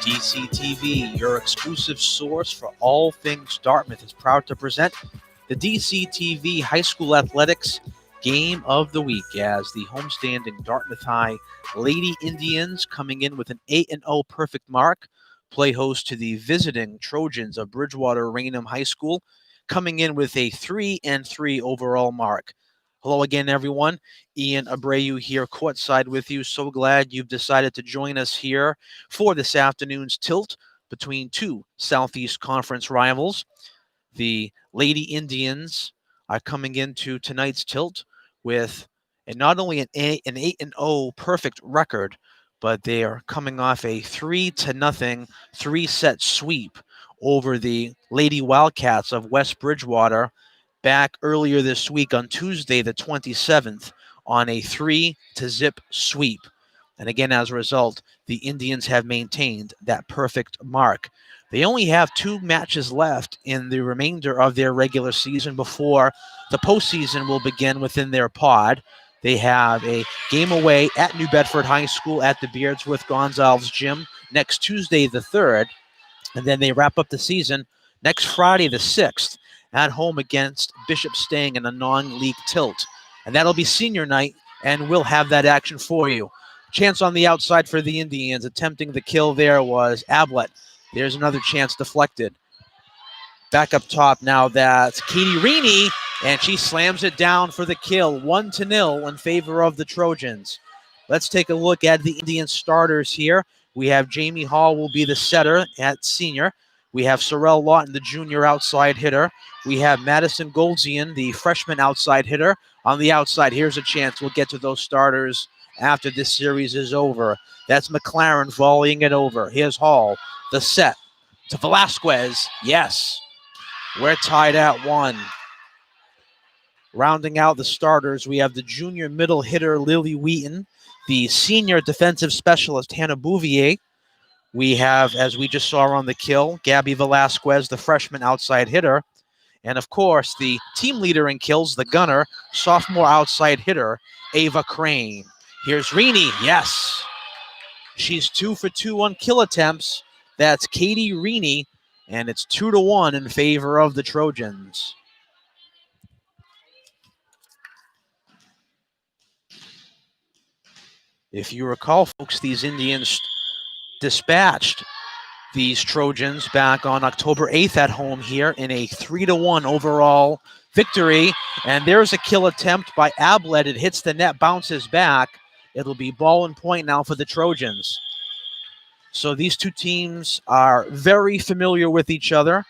DCTV, your exclusive source for all things Dartmouth, is proud to present the DCTV High School Athletics Game of the Week as the homestanding Dartmouth High Lady Indians, coming in with an 8-0 perfect mark, play host to the visiting Trojans of Bridgewater-Raynham High School, coming in with a 3-3 overall mark. Hello again, everyone. Ian Abreu here courtside with you. So glad you've decided to join us here for this afternoon's tilt between two Southeast Conference rivals. The Lady Indians are coming into tonight's tilt with not only an 8-0 perfect record, but they are coming off a 3-0 three-set sweep over the Lady Wildcats of West Bridgewater back earlier this week on Tuesday, the 27th, on a 3-0 sweep. And again, as a result, the Indians have maintained that perfect mark. They only have 2 matches left in the remainder of their regular season before the postseason will begin within their pod. They have a game away at New Bedford High School at the Beardsworth Gonzalez Gym next Tuesday, the 3rd. And then they wrap up the season next Friday, the 6th, at home against Bishop Stang in a non-league tilt. And that'll be senior night, and we'll have that action for you. Chance on the outside for the Indians. Attempting the kill there was Ablett. There's another chance deflected. Back up top now, that's Katie Reaney, and she slams it down for the kill. 1-0 in favor of the Trojans. Let's take a look at the Indian starters here. We have Jamie Hall will be the setter at senior. We have Sorrel Lawton, the junior outside hitter. We have Madison Goldzian, the freshman outside hitter. On the outside, here's a chance. We'll get to those starters after this series is over. That's McLaren volleying it over. Here's Hall, the set to Velasquez. Yes, we're tied at 1. Rounding out the starters, we have the junior middle hitter, Lily Wheaton. the senior defensive specialist, Hannah Bouvier. We have, as we just saw on the kill, Gabby Velasquez, the freshman outside hitter. And, of course, the team leader in kills, the gunner, sophomore outside hitter, Ava Crane. Here's Reaney. Yes. She's 2 for 2 on kill attempts. That's Katie Reaney, and it's 2-1 in favor of the Trojans. If you recall, folks, these Indians dispatched these Trojans back on October 8th at home here in a 3-1 overall victory. And there's a kill attempt by Ablett. It hits the net, bounces back. It'll be ball and point now for the Trojans. So these two teams are very familiar with each other.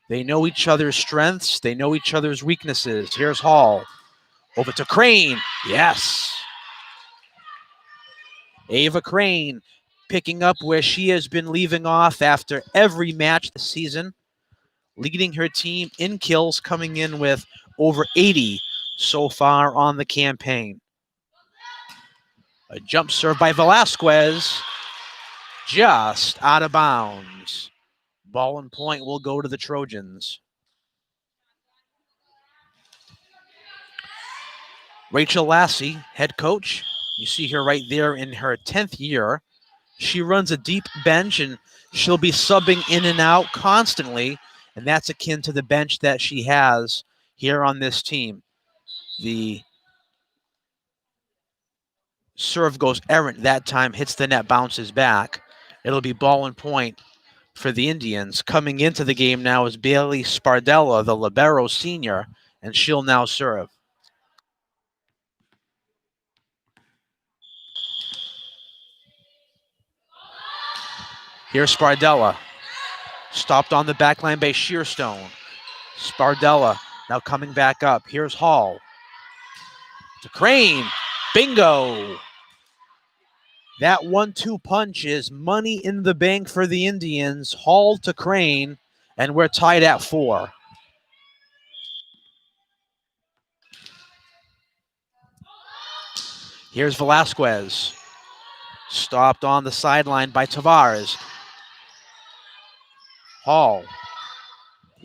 They know each other's strengths. They know each other's weaknesses. Here's Hall. Over to Crane. Yes. Ava Crane picking up where she has been leaving off after every match this season, leading her team in kills, coming in with over 80 so far on the campaign. A jump serve by Velasquez, just out of bounds. Ball and point will go to the Trojans. Rachel Lassie, head coach. You see her right there in her 10th year. She runs a deep bench, and she'll be subbing in and out constantly, and that's akin to the bench that she has here on this team. The serve goes errant that time, hits the net, bounces back. It'll be ball and point for the Indians. Coming into the game now is Bailey Spardella, the libero senior, and she'll now serve. Here's Spardella. Stopped on the back line by Shearstone. Spardella now coming back up. Here's Hall. To Crane. Bingo. That 1-2 punch is money in the bank for the Indians. Hall to Crane, and we're tied at 4. Here's Velasquez. Stopped on the sideline by Tavares. Hall.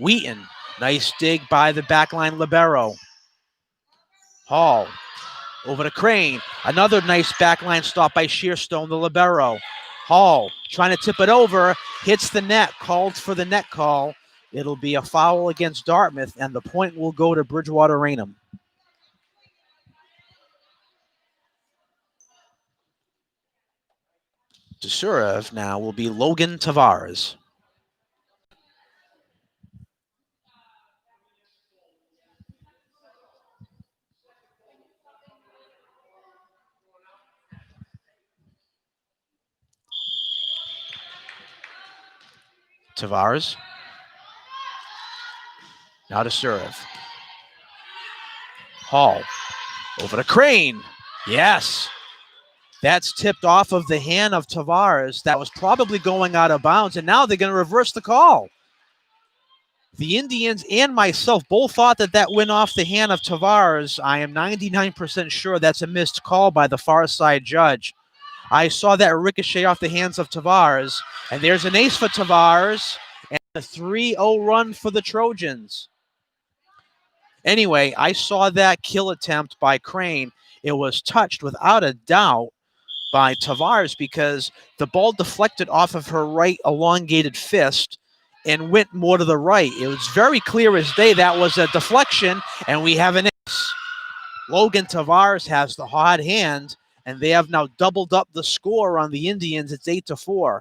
Wheaton. Nice dig by the backline libero. Hall. Over to Crane. Another nice backline stop by Shearstone, the libero. Hall trying to tip it over. Hits the net. Called for the net call. It'll be a foul against Dartmouth, and the point will go to Bridgewater-Raynham. To serve now will be Logan Tavares. Tavares. Now to serve. Hall. Over to Crane. Yes. That's tipped off of the hand of Tavares. That was probably going out of bounds, and now they're going to reverse the call. The Indians and myself both thought that that went off the hand of Tavares. I am 99% sure that's a missed call by the far side judge. I saw that ricochet off the hands of Tavares, and there's an ace for Tavares, and a 3-0 run for the Trojans. Anyway, I saw that kill attempt by Crane. It was touched without a doubt by Tavares because the ball deflected off of her right elongated fist and went more to the right. It was very clear as day that was a deflection, and we have an ace. Logan Tavares has the hot hand, and they have now doubled up the score on the Indians. It's 8-4.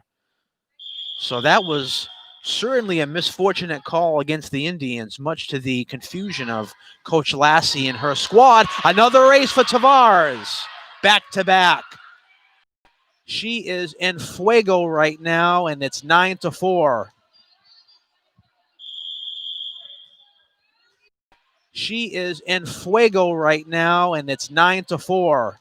So that was certainly a misfortunate call against the Indians, much to the confusion of Coach Lassie and her squad. Another ace for Tavares, back-to-back. She is in fuego right now, and it's 9-4. She is in fuego right now, and it's 9-4.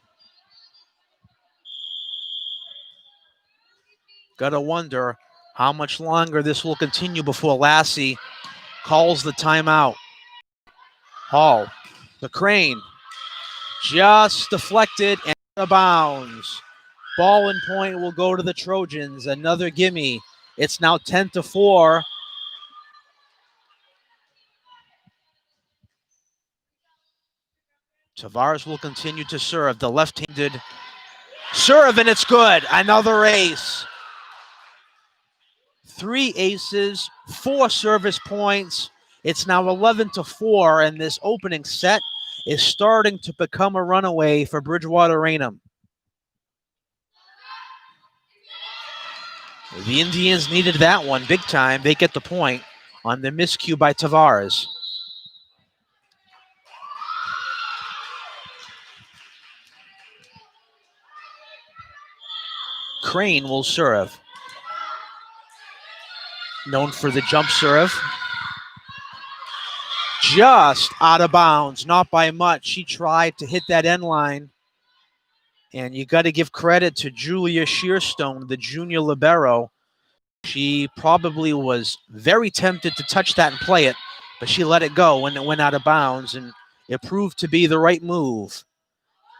Gotta wonder how much longer this will continue before Lassie calls the timeout. Hall, the Crane, just deflected, and Out of bounds. Ball and point will go to the Trojans. Another gimme. It's now 10-4. Tavares will continue to serve. The left-handed serve, and it's good. Another ace. 3 aces, 4 service points. It's now 11-4, and this opening set is starting to become a runaway for Bridgewater-Raynham. The Indians needed that one big time. They get the point on the miscue by Tavares. Crane will serve. Known for the jump serve. Just out of bounds, not by much. She tried to hit that end line. And you got to give credit to Julia Shearstone, the junior libero. She probably was very tempted to touch that and play it, but she let it go when it went out of bounds, and it proved to be the right move.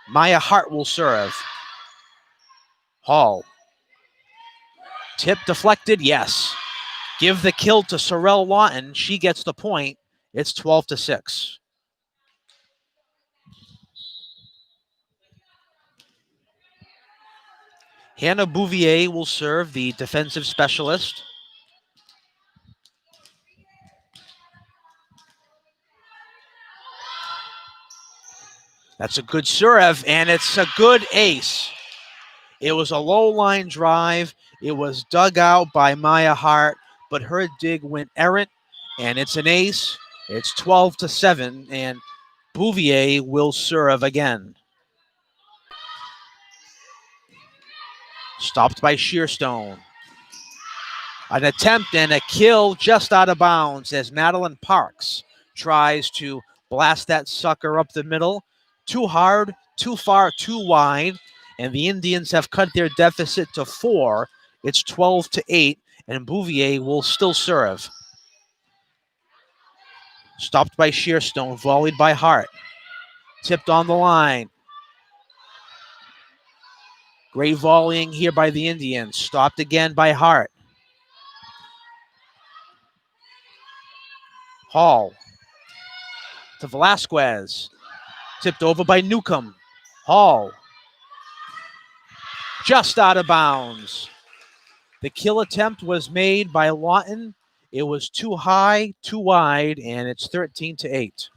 Maya Hart will serve. Hall. Tip deflected, yes. Give the kill to Sorrel Lawton. She gets the point. It's 12-6. Hannah Bouvier will serve, the defensive specialist. That's a good serve, and it's a good ace. It was a low line drive. It was dug out by Maya Hart, but her dig went errant, and it's an ace. It's 12-7, and Bouvier will serve again. Stopped by Shearstone. An attempt and a kill just out of bounds as Madeline Parks tries to blast that sucker up the middle. Too hard, too far, too wide, and the Indians have cut their deficit to 4. It's 12-8, and Bouvier will still serve. Stopped by Shearstone, volleyed by Hart. Tipped on the line. Great volleying here by the Indians. Stopped again by Hart. Hall to Velasquez. Tipped over by Newcomb. Hall. Just out of bounds. The kill attempt was made by Lawton. It was too high, too wide, and it's 13-8.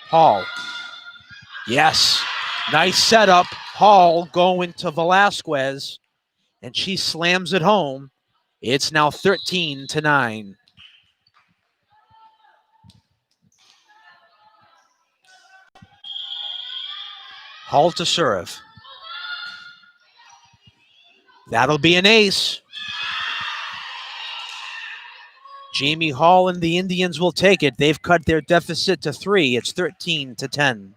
Hall. Yes. Nice setup. Hall going to Velasquez, and she slams it home. It's now 13-9. Hall to serve. That'll be an ace. Jamie Hall and the Indians will take it. They've cut their deficit to 3. It's 13-10.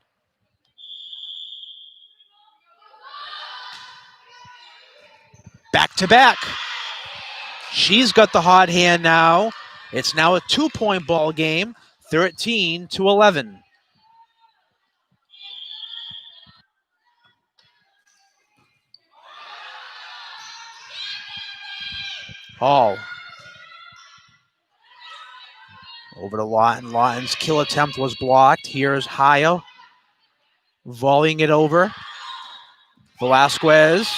Back to back. She's got the hot hand now. It's now a 2-point ball game, 13-11. Hall. Over to Lawton. Lawton's kill attempt was blocked. Here's Haya volleying it over. Velasquez.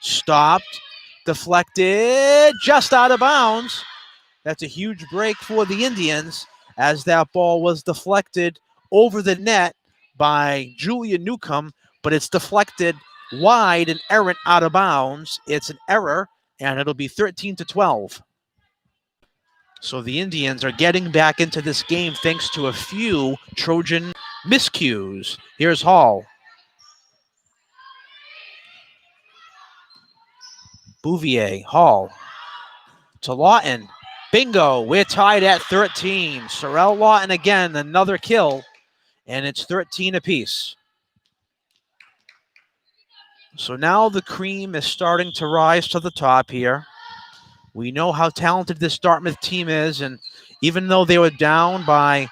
Stopped. Deflected. Just out of bounds. That's a huge break for the Indians as that ball was deflected over the net by Julia Newcomb, but it's deflected wide and errant out of bounds. It's an error, and it'll be 13-12. So the Indians are getting back into this game thanks to a few Trojan miscues. Here's Hall. Bouvier. Hall. To Lawton. Bingo. We're tied at 13. Sorrel Lawton again, another kill, and it's 13 apiece. So now the cream is starting to rise to the top here We know how talented this Dartmouth team is, and even though they were down by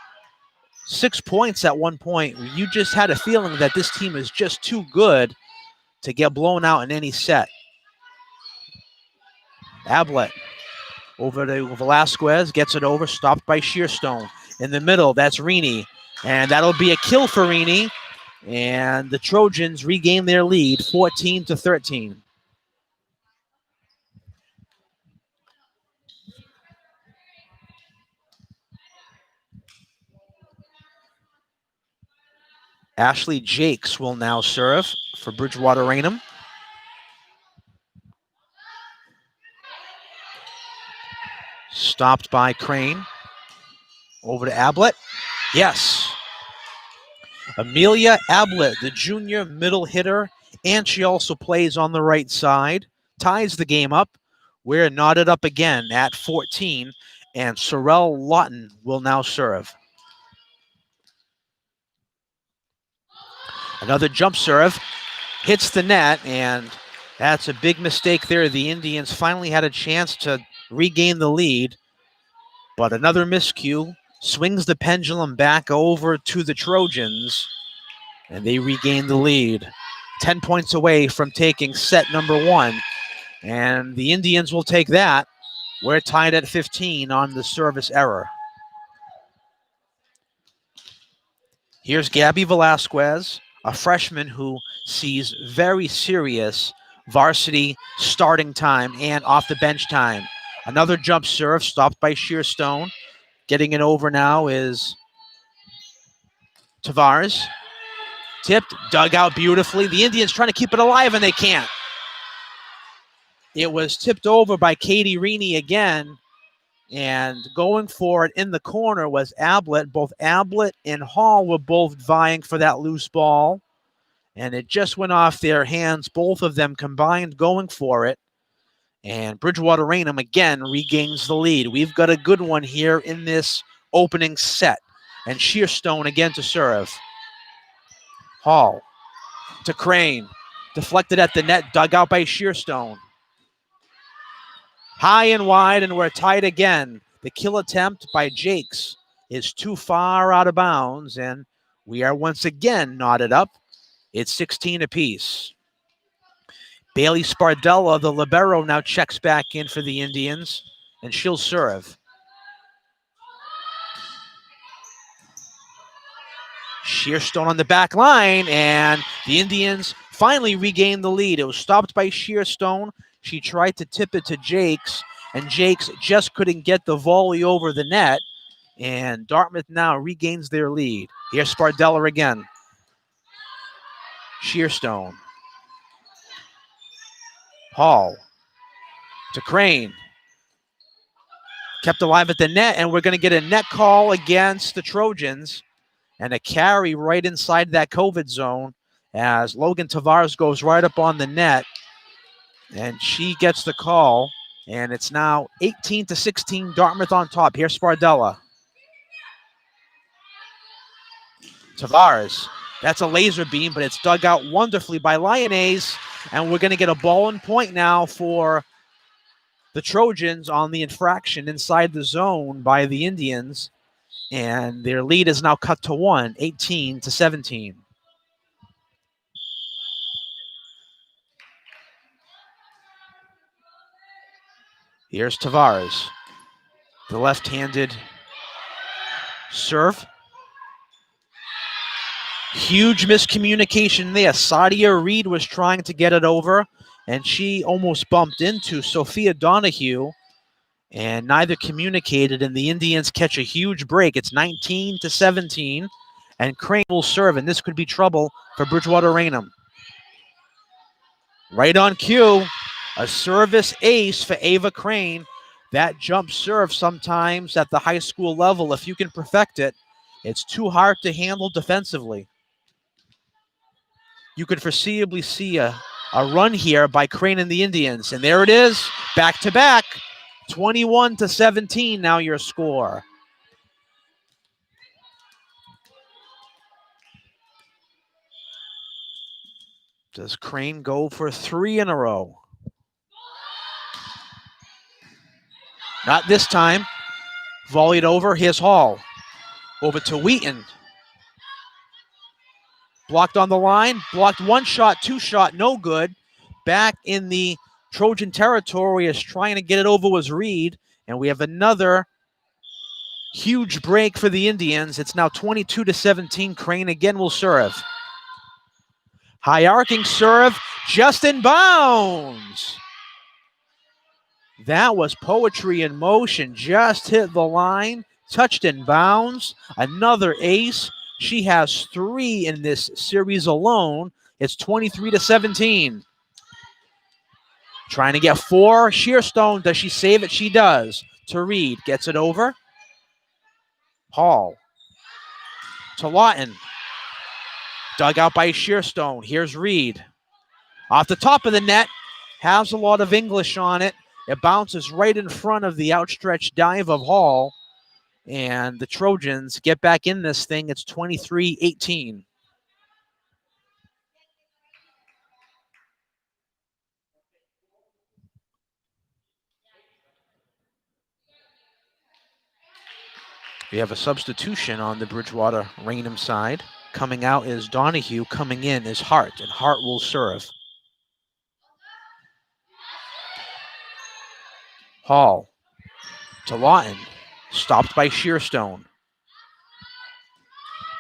6 points at one point, you just had a feeling that this team is just too good to get blown out in any set. Ablett over to Velasquez, gets it over, stopped by Shearstone. In the middle, that's Reaney, and that'll be a kill for Reaney, and the Trojans regain their lead, 14-13. Ashley Jakes will now serve for Bridgewater-Raynham. Stopped by Crane. Over to Ablett. Yes. Amelia Ablett, the junior middle hitter, and she also plays on the right side. Ties the game up. We're knotted up again at 14, and Sorrel Lawton will now serve. Another jump serve. Hits the net, and that's a big mistake there. The Indians finally had a chance to regain the lead, but another miscue swings the pendulum back over to the Trojans, and they regain the lead. 10 points away from taking set number one, and the Indians will take that. We're tied at 15 on the service error. Here's Gabby Velasquez, a freshman who sees very serious varsity starting time and off the bench time. Another jump serve stopped by Shearstone. Getting it over now is Tavares. Tipped, dug out beautifully. The Indians trying to keep it alive, and they can't. It was tipped over by Katie Reaney again, and going for it in the corner was Ablett. Both Ablett and Hall were both vying for that loose ball, and it just went off their hands, both of them combined going for it, and Bridgewater-Raynham again regains the lead. We've got a good one here in this opening set, and Shearstone again to serve. Hall to Crane, deflected at the net, dug out by Shearstone. High and wide, and we're tied again. The kill attempt by Jakes is too far out of bounds, and we are once again knotted up. It's 16 apiece. Bailey Spardella, the libero, now checks back in for the Indians, and she'll serve. Shearstone on the back line, and the Indians finally regained the lead. It was stopped by Shearstone. She tried to tip it to Jakes, and Jakes just couldn't get the volley over the net, and Dartmouth now regains their lead. Here's Spardella again. Shearstone. Hall to Crane. Kept alive at the net, and we're going to get a net call against the Trojans, and a carry right inside that COVID zone as Logan Tavares goes right up on the net, and she gets the call, and it's now 18-16, Dartmouth on top. Here's Spardella. Tavares, that's a laser beam, but it's dug out wonderfully by Lyonnaise, and we're going to get a ball and point now for the Trojans on the infraction inside the zone by the Indians, and their lead is now cut to 1, 18-17. Here's Tavares, the left-handed serve. Huge miscommunication there. Sadia Reed was trying to get it over, and she almost bumped into Sophia Donahue, and neither communicated, and the Indians catch a huge break. It's 19-17, and Crane will serve, and this could be trouble for Bridgewater-Raynham. Right on cue, a service ace for Ava Crane. That jump serve sometimes at the high school level, if you can perfect it, it's too hard to handle defensively. You could foreseeably see a run here by Crane and the Indians. And there it is, back-to-back, 21-17 now your score. Does Crane go for 3 in a row? Not this time. Volleyed over. Here's Hall. Over to Wheaton. Blocked on the line. Blocked one shot, two shot, no good. Back in the Trojan territory is trying to get it over was Reed. And we have another huge break for the Indians. It's now 22-17. Crane again will serve. High arcing serve, just in bounds. That was poetry in motion. Just hit the line, touched in bounds. Another ace. She has 3 in this series alone. It's 23-17. Trying to get 4. Shearstone, does she save it? She does. To Reed, gets it over. Hall. To Lawton. Dug out by Shearstone. Here's Reed. Off the top of the net. Has a lot of English on it. It bounces right in front of the outstretched dive of Hall. And the Trojans get back in this thing. It's 23-18. We have a substitution on the Bridgewater-Raynham side. Coming out is Donahue. Coming in is Hart, and Hart will serve. Hall to Lawton. Stopped by Shearstone.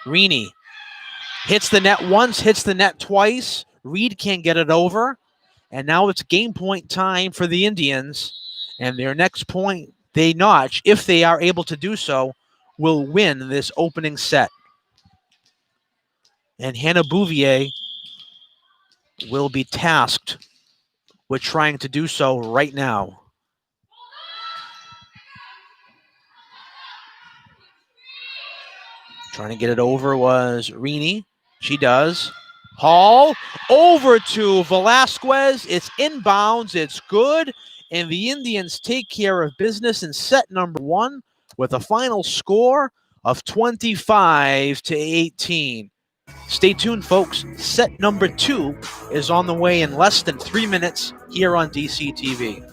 Reaney hits the net once, hits the net twice. Reed can't get it over. And now it's game point time for the Indians. And their next point they notch, if they are able to do so, will win this opening set. And Hannah Bouvier will be tasked with trying to do so right now. Trying to get it over was Reaney. She does. Hall over to Velasquez. It's inbounds. It's good. And the Indians take care of business in set number 1 with a final score of 25-18. Stay tuned, folks. Set number 2 is on the way in less than 3 minutes here on DCTV.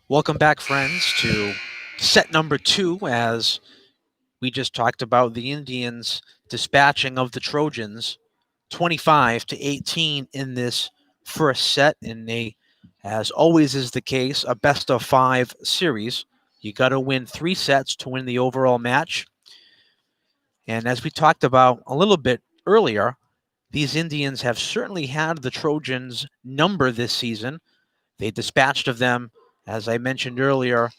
Welcome back, friends, to set number 2, as we just talked about the Indians dispatching of the Trojans 25-18 in this first set in a, as always is the case, a best-of-5 series. You got to win 3 sets to win the overall match. And as we talked about a little bit earlier, these Indians have certainly had the Trojans' number this season. They dispatched of them, as I mentioned earlier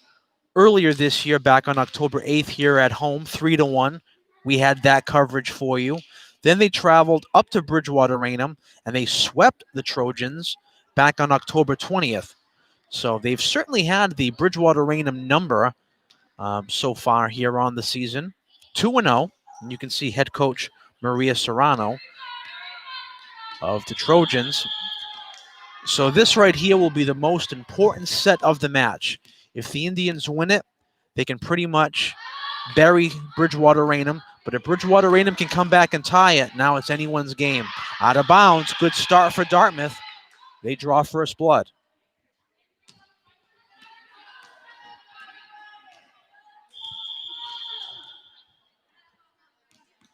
this year, back on October 8th here at home, 3-1. We had that coverage for you. Then they traveled up to Bridgewater-Raynham, and they swept the Trojans back on October 20th. So they've certainly had the Bridgewater-Raynham number so far here on the season. 2-0. And you can see head coach Maria Serrano of the Trojans. So this right here will be the most important set of the match. If the Indians win it, they can pretty much bury Bridgewater-Raynham. But if Bridgewater-Raynham can come back and tie it, now it's anyone's game. Out of bounds, good start for Dartmouth. They draw first blood.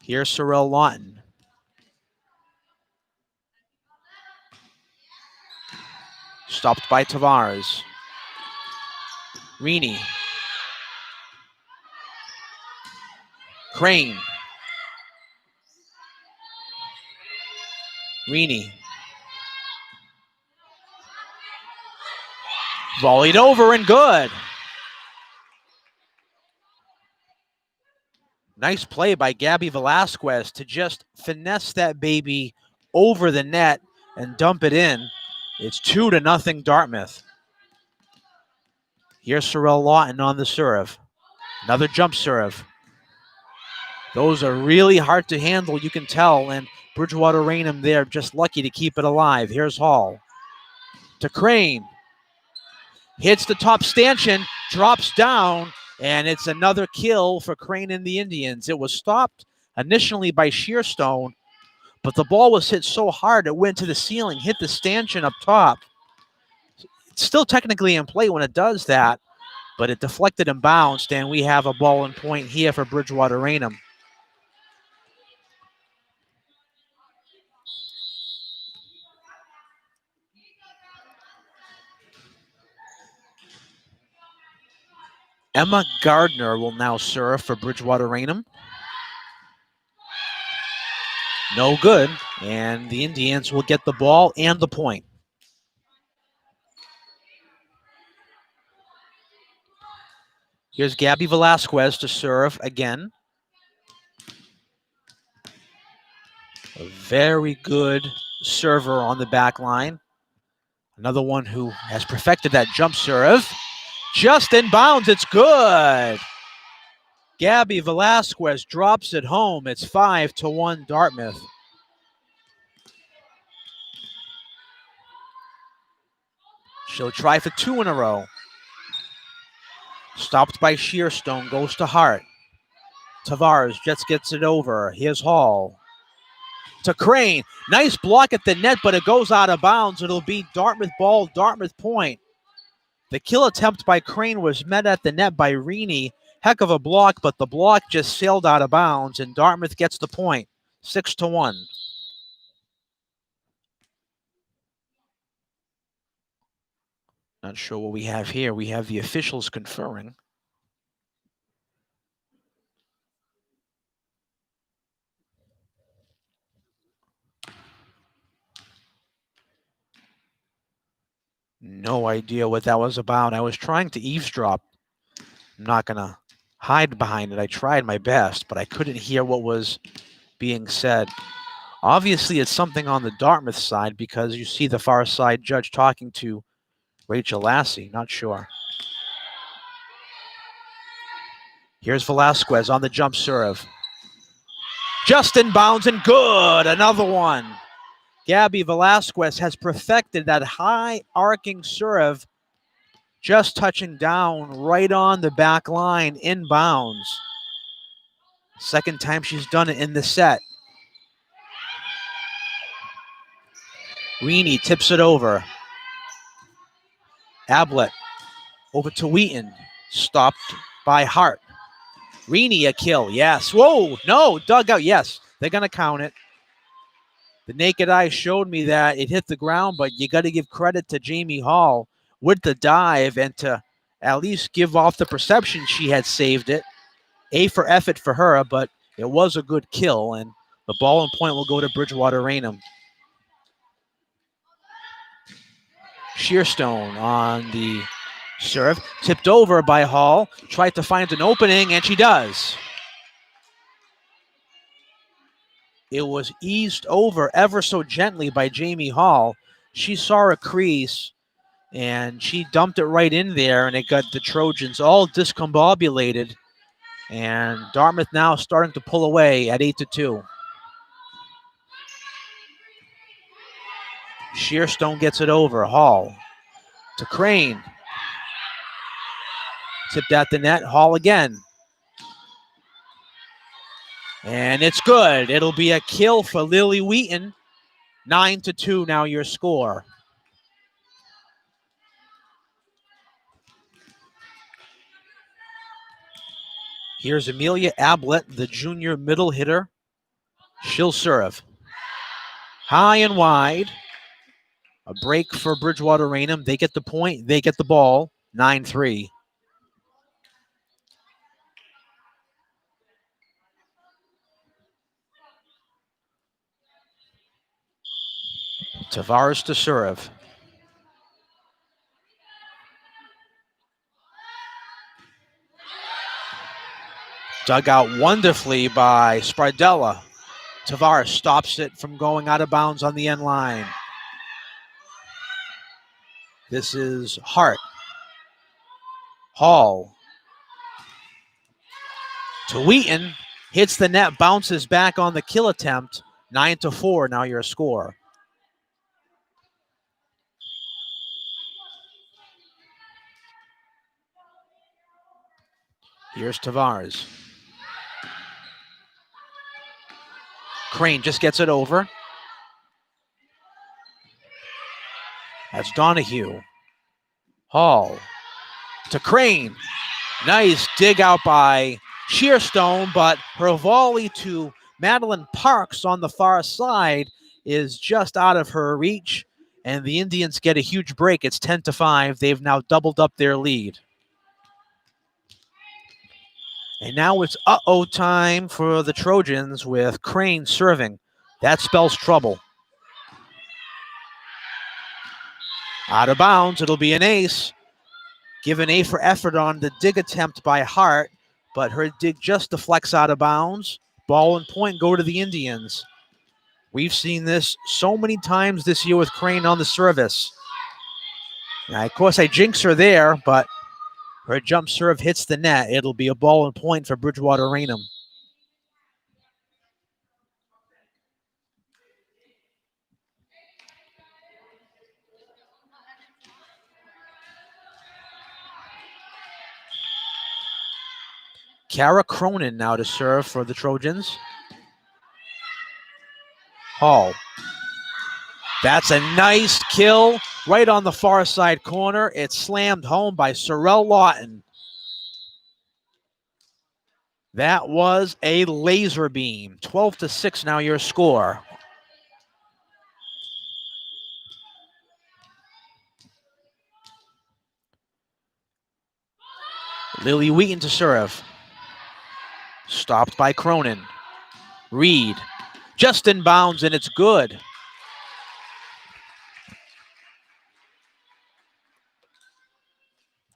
Here's Sorrel Lawton. Stopped by Tavares. Reaney. Crane. Reaney. Volleyed over and good. Nice play by Gabby Velasquez to just finesse that baby over the net and dump it in. It's 2-0 Dartmouth. Here's Sorrel Lawton on the serve. Another jump serve. Those are really hard to handle, you can tell, and Bridgewater-Raynham there just lucky to keep it alive. Here's Hall. To Crane. Hits the top stanchion, drops down, and it's another kill for Crane and the Indians. It was stopped initially by Shearstone, but the ball was hit so hard it went to the ceiling, hit the stanchion up top. It's still technically in play when it does that, but it deflected and bounced, and we have a ball and point here for Bridgewater-Raynham. Emma Gardner will now serve for Bridgewater-Raynham. No good, and the Indians will get the ball and the point. Here's Gabby Velasquez to serve again. A very good server on the back line. Another one who has perfected that jump serve. Just in bounds, it's good. Gabby Velasquez drops it home. It's 5-1 Dartmouth. She'll try for 2 in a row. Stopped by Shearstone, goes to Hart. Tavares just gets it over. Here's Hall. To Crane. Nice block at the net, but it goes out of bounds. It'll be Dartmouth ball, Dartmouth point. The kill attempt by Crane was met at the net by Reaney. Heck of a block, but the block just sailed out of bounds, and Dartmouth gets the point. 6-1. Not sure what we have here. We have the officials conferring. No idea what that was about. I was trying to eavesdrop. I'm not going to hide behind it. I tried my best, but I couldn't hear what was being said. Obviously, it's something on the Dartmouth side because you see the far side judge talking to Rachel Lassie. Not sure. Here's Velasquez on the jump serve. Just in bounds and good. Another one. Gabby Velasquez has perfected that high arcing serve, just touching down right on the back line, inbounds. Second time she's done it in the set. Reaney tips it over. Ablett Over to Wheaton. Stopped by Hart. Reaney a kill. Yes. Whoa. No. Dug out. Yes. They're going to count it. The naked eye showed me that it hit the ground, but you got to give credit to Jamie Hall with the dive and to at least give off the perception she had saved it. A for effort for her, but it was a good kill, and the ball and point will go to Bridgewater-Raynham. Shearstone on the serve. Tipped over by Hall. Tried to find an opening, and she does. It was eased over ever so gently by Jamie Hall. She saw a crease, and she dumped it right in there, and it got the Trojans all discombobulated. And Dartmouth now starting to pull away at 8-2. Shearstone gets it over. Hall to Crane. Tipped at the net. Hall again. And it's good. It'll be a kill for Lily Wheaton. 9-2 now your score. Here's Amelia Ablett, the junior middle hitter. She'll serve. High and wide. A break for Bridgewater-Raynham. They get the point. They get the ball. 9-3. Tavares to serve. Dug out wonderfully by Spardella. Tavares stops it from going out of bounds on the end line. This is Hart. Hall. To Wheaton. Hits the net, bounces back on the kill attempt. 9-4 now your score. Here's Tavares. Crane just gets it over. That's Donahue. Hall to Crane. Nice dig out by Shearstone, but her volley to Madeline Parks on the far side is just out of her reach, and the Indians get a huge break. It's 10-5. They've now doubled up their lead. And now it's uh-oh time for the Trojans with Crane serving. That spells trouble. Out of bounds, it'll be an ace. Given A for effort on the dig attempt by Hart, but her dig just deflects out of bounds. Ball and point go to the Indians. We've seen this so many times this year with Crane on the service. Now, of course, I jinx her there, but her jump serve hits the net. It'll be a ball and point for Bridgewater-Raynham. Kara Cronin now to serve for the Trojans. Hall. That's a nice kill right on the far side corner. It's slammed home by Sorrel Lawton. That was a laser beam. 12-6 now your score. Lily Wheaton to serve. Stopped by Cronin. Reed. Just in bounds, and it's good.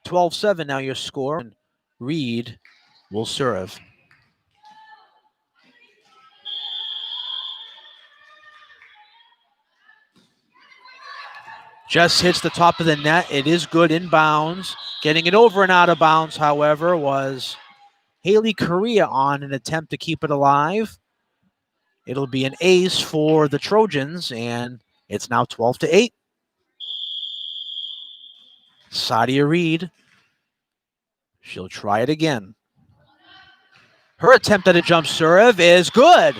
(12-7) now your score. Reed will serve. Just hits the top of the net. It is good in bounds. Getting it over and out of bounds, however, was Haley Correa on an attempt to keep it alive. It'll be an ace for the Trojans, and it's now 12-8. Sadia Reed. She'll try it again. Her attempt at a jump serve is good.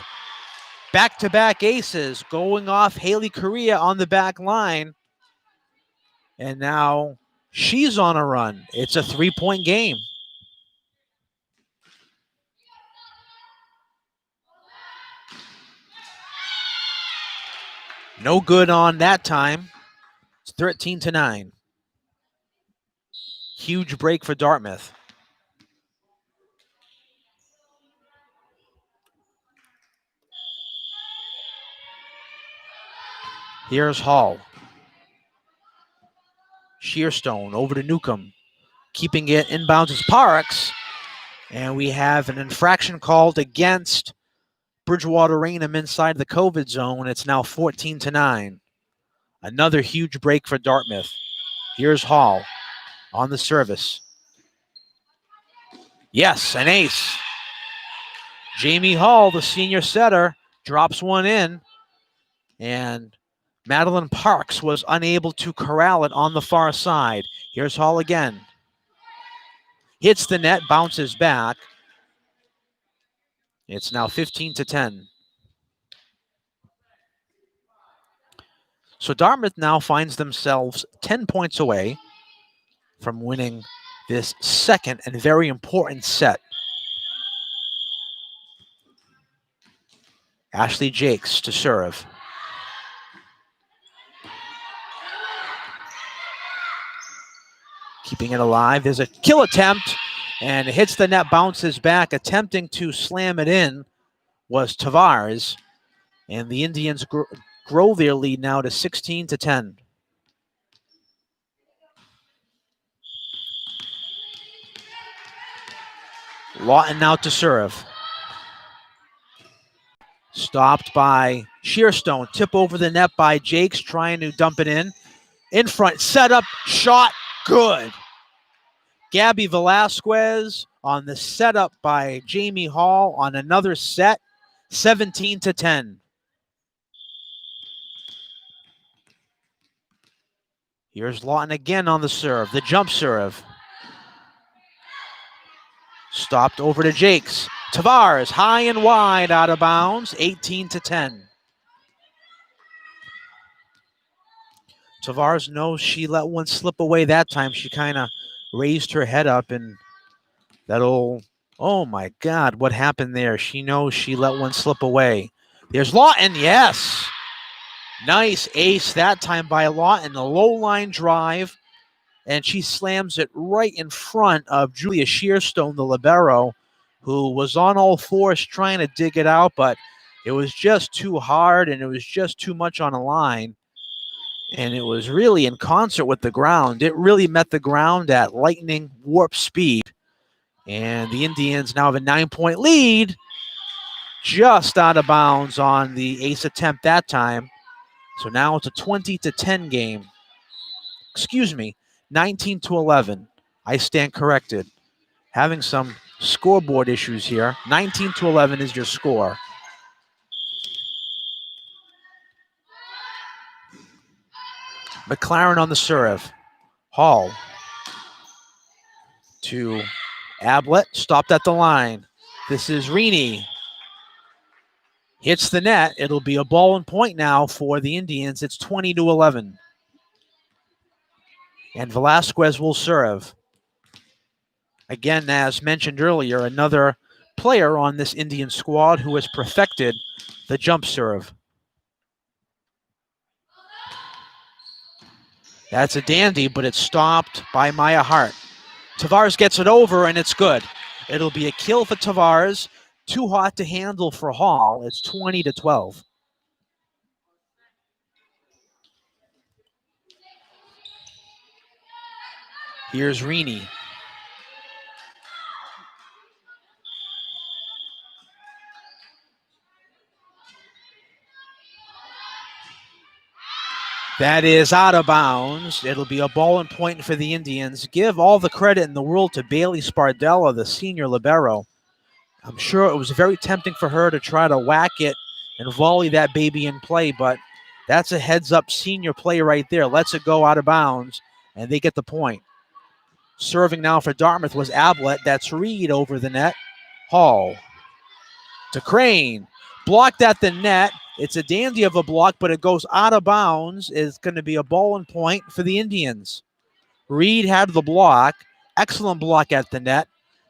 Back-to-back aces going off Haley Correa on the back line. And now She's on a run. It's a 3-point game. No good on that time. It's 13-9. Huge break for Dartmouth. Here's Hall. Shearstone over to Newcomb. Keeping it inbounds is Parks. And we have an infraction called against Bridgewater-Raynham inside the COVID zone. It's now 14-9. Another huge break for Dartmouth. Here's Hall on the service. Yes, an ace. Jamie Hall, the senior setter, drops one in. And Madeline Parks was unable to corral it on the far side. Here's Hall again. Hits the net, bounces back. It's now 15-10. So Dartmouth now finds themselves 10 points away from winning this second and very important set. Ashley Jakes to serve. Keeping it alive. There's a kill attempt, and it hits the net, bounces back. Attempting to slam it in was Tavares, and the Indians grow their lead now to 16-10. Lawton now to serve. Stopped by Shearstone. Tip over the net by Jakes, trying to dump it in. In front, set up, shot, good. Gabby Velasquez on the setup by Jamie Hall on another set, 17-10. Here's Lawton again on the serve, the jump serve. Stopped over to Jakes. Tavares, high and wide, out of bounds, 18-10. Tavares knows she let one slip away that time. She kind of raised her head up, and that'll, oh my God, what happened there? She knows she let one slip away. There's Lawton, yes. Nice ace that time by Lawton, a low line drive, and she slams it right in front of Julia Shearstone, the libero, who was on all fours trying to dig it out, but it was just too hard and it was just too much on a line. And it was really in concert with the ground. It really met the ground at lightning warp speed. And the Indians now have a 9-point lead, just out of bounds on the ace attempt that time. So now it's a 20-10 game. Excuse me, 19-11. I stand corrected. Having some scoreboard issues here. 19-11 is your score. McLaren on the serve. Hall to Ablett, stopped at the line. This is Reaney. Hits the net. It'll be a ball and point now for the Indians. It's 20-11. And Velasquez will serve. Again, as mentioned earlier, another player on this Indian squad who has perfected the jump serve. That's a dandy, but it's stopped by Maya Hart. Tavares gets it over, and it's good. It'll be a kill for Tavares. Too hot to handle for Hall. It's 20-12. Here's Reaney. That is out of bounds. It'll be a ball and point for the Indians. Give all the credit in the world to Bailey Spardella, the senior libero. I'm sure it was very tempting for her to try to whack it and volley that baby in play, but that's a heads-up senior play right there. Lets it go out of bounds, and they get the point. Serving now for Dartmouth was Ablett. That's Reed over the net. Hall to Crane. Blocked at the net. It's a dandy of a block, but it goes out of bounds. It's going to be a ball and point for the Indians. Reed had the block. Excellent block at the net,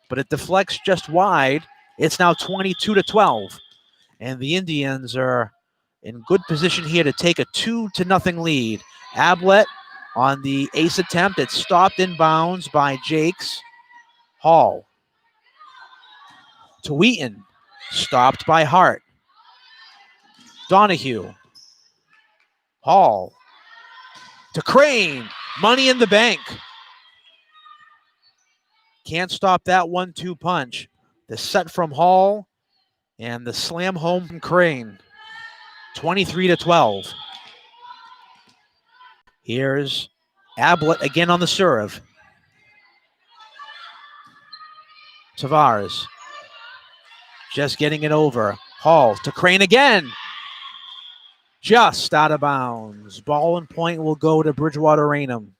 but it deflects just wide. It's now 22-12. And the Indians are in good position here to take a 2-0 lead. Ablett on the ace attempt. It's stopped inbounds by Jakes. Hall to Wheaton. Stopped by Hart. Donahue. Hall to Crane. Money in the bank. Can't stop that 1-2 punch. The set from Hall and the slam home from Crane. 23-12. Here's Ablett again on the serve. Tavares just getting it over. Hall to Crane again. Just out of bounds. Ball and point will go to Bridgewater-Raynham.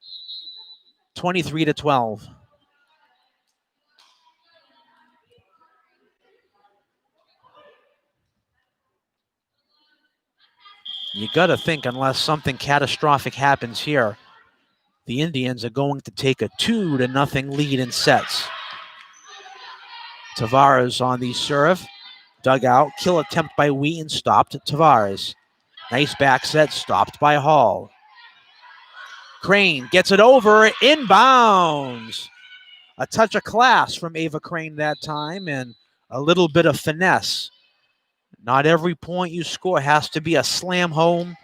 23-12. You got to think, unless something catastrophic happens here, the Indians are going to take a 2-0 lead in sets. Tavares on the serve. Dug out. Kill attempt by Wheaton. Stopped. Tavares. Nice back set. Stopped by Hall. Crane gets it over. Inbounds. A touch of class from Ava Crane that time and a little bit of finesse. Not every point you score has to be a slam home,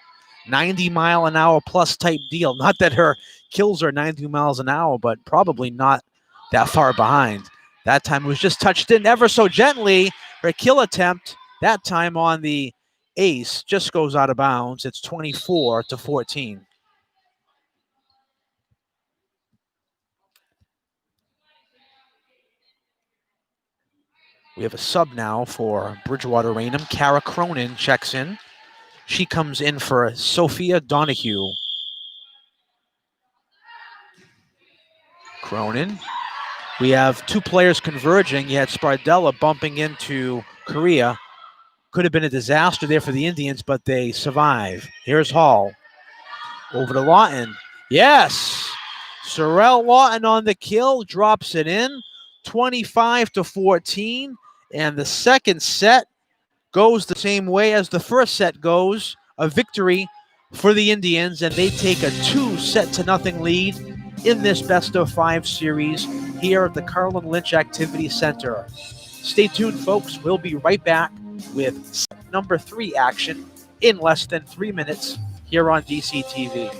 90-mile-an-hour plus type deal. Not that her kills are 90 miles an hour, but probably not that far behind. That time it was just touched in ever so gently. Her kill attempt, that time on the ace, just goes out of bounds. It's 24-14. We have a sub now for Bridgewater-Raynham. Kara Cronin checks in. She comes in for Sophia Donahue. Cronin. We have two players converging. You had Spardella bumping into Korea. Could have been a disaster there for the Indians, but they survive. Here's Hall. Over to Lawton. Yes! Sorrell Lawton on the kill. Drops it in. 25-14. And the second set goes the same way as the first set goes. A victory for the Indians, and they take a 2-0 lead in this best-of-5 series here at the Carlin Lynch Activity Center. Stay tuned, folks. We'll be right back with set number 3 action in less than 3 minutes here on DCTV.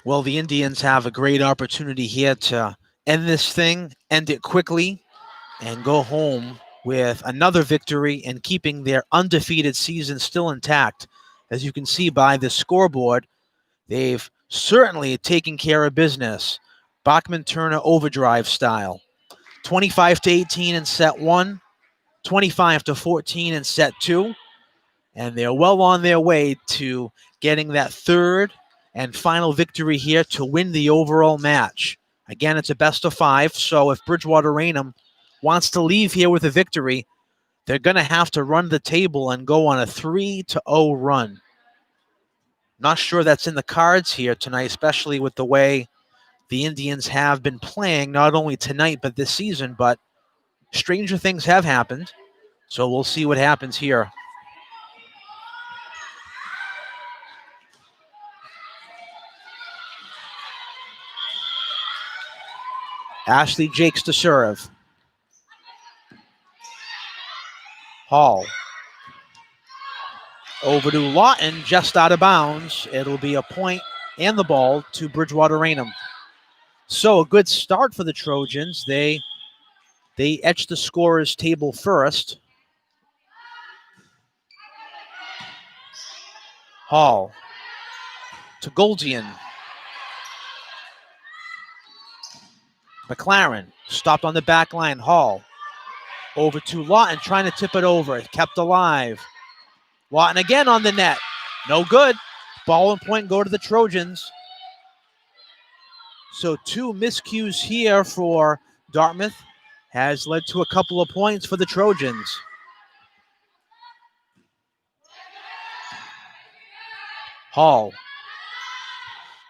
Well, the Indians have a great opportunity here to end this thing, end it quickly, and go home with another victory and keeping their undefeated season still intact. As you can see by the scoreboard, they've certainly taken care of business. Bachman-Turner overdrive style. 25-18 in set 1, 25-14 in set 2, and they're well on their way to getting that third and final victory here to win the overall match. Again, it's a best of 5, so if Bridgewater-Raynham wants to leave here with a victory, they're going to have to run the table and go on a 3-0 run. Not sure that's in the cards here tonight, especially with the way the Indians have been playing, not only tonight but this season, but stranger things have happened, so we'll see what happens here. Ashley Jakes to serve. Hall. Over to Lawton, just out of bounds. It'll be a point and the ball to Bridgewater-Raynham. So a good start for the Trojans. They etched the scorer's table first. Hall to Goldian. McLaren stopped on the back line. Hall over to Lawton, trying to tip it over. Kept alive. Lawton again on the net. No good. Ball and point go to the Trojans. So 2 miscues here for Dartmouth has led to a couple of points for the Trojans. Hall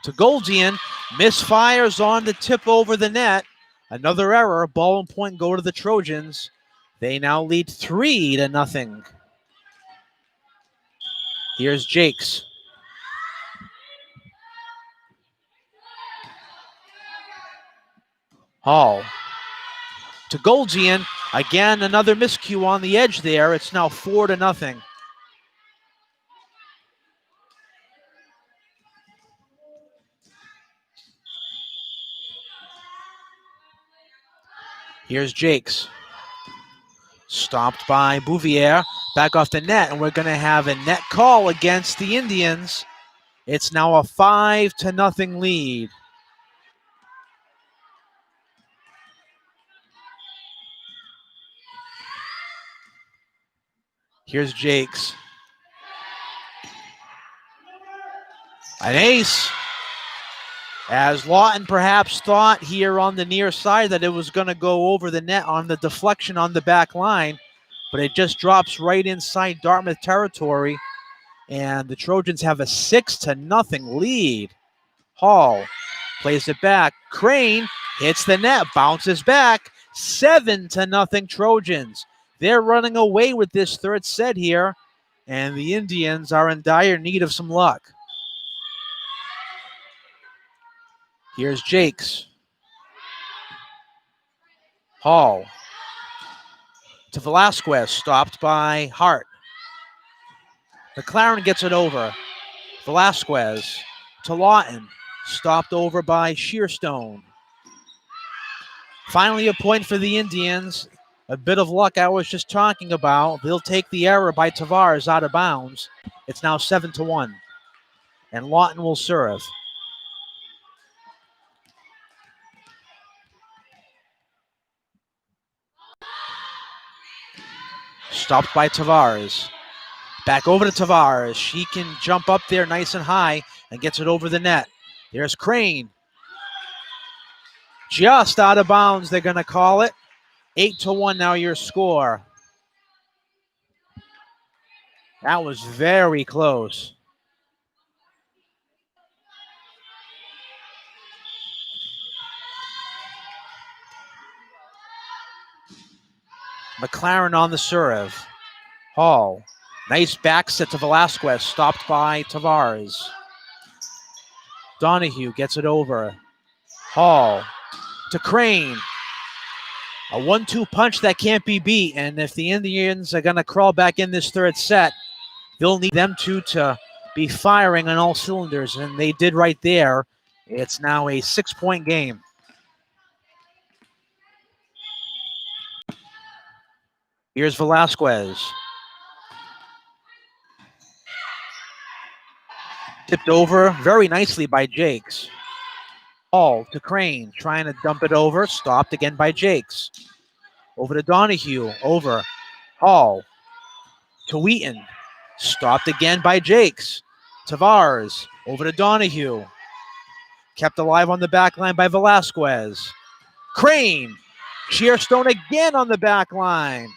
to Goldian. Misfires on the tip over the net. Another error. Ball and point go to the Trojans. They now lead 3-0. Here's Jakes. Hall to Goldian. Again, another miscue on the edge there. It's now 4-0. Here's Jakes. Stopped by Bouvier. Back off the net, and we're going to have a net call against the Indians. It's now a 5-0 lead. Here's Jakes. An ace. As Lawton perhaps thought here on the near side that it was going to go over the net on the deflection on the back line, but it just drops right inside Dartmouth territory, and the Trojans have a 6-0 lead. Hall plays it back. Crane hits the net, bounces back. 7-0 Trojans. They're running away with this third set here, and the Indians are in dire need of some luck. Here's Jakes. Hall to Velasquez, stopped by Hart. McLaren gets it over. Velasquez to Lawton, stopped over by Shearstone. Finally a point for the Indians. A bit of luck I was just talking about. They'll take the error by Tavares out of bounds. It's now 7-1. And Lawton will serve. Stopped by Tavares. Back over to Tavares. She can jump up there nice and high and gets it over the net. There's Crane. Just out of bounds, they're going to call it. 8-1 now your score. That was very close. McLaren on the serve. Hall. Nice back set to Velasquez, stopped by Tavares. Donahue gets it over. Hall to Crane. A 1-2 punch that can't be beat. And if the Indians are going to crawl back in this third set, they'll need them two to be firing on all cylinders. And they did right there It's now a 6-point game. Here's Velasquez. Tipped over very nicely by Jakes. Hall to Crane, trying to dump it over. Stopped again by Jakes. Over to Donahue. Over. Hall to Wheaton. Stopped again by Jakes. Tavares. Over to Donahue. Kept alive on the back line by Velasquez. Crane. Shearstone again on the back line.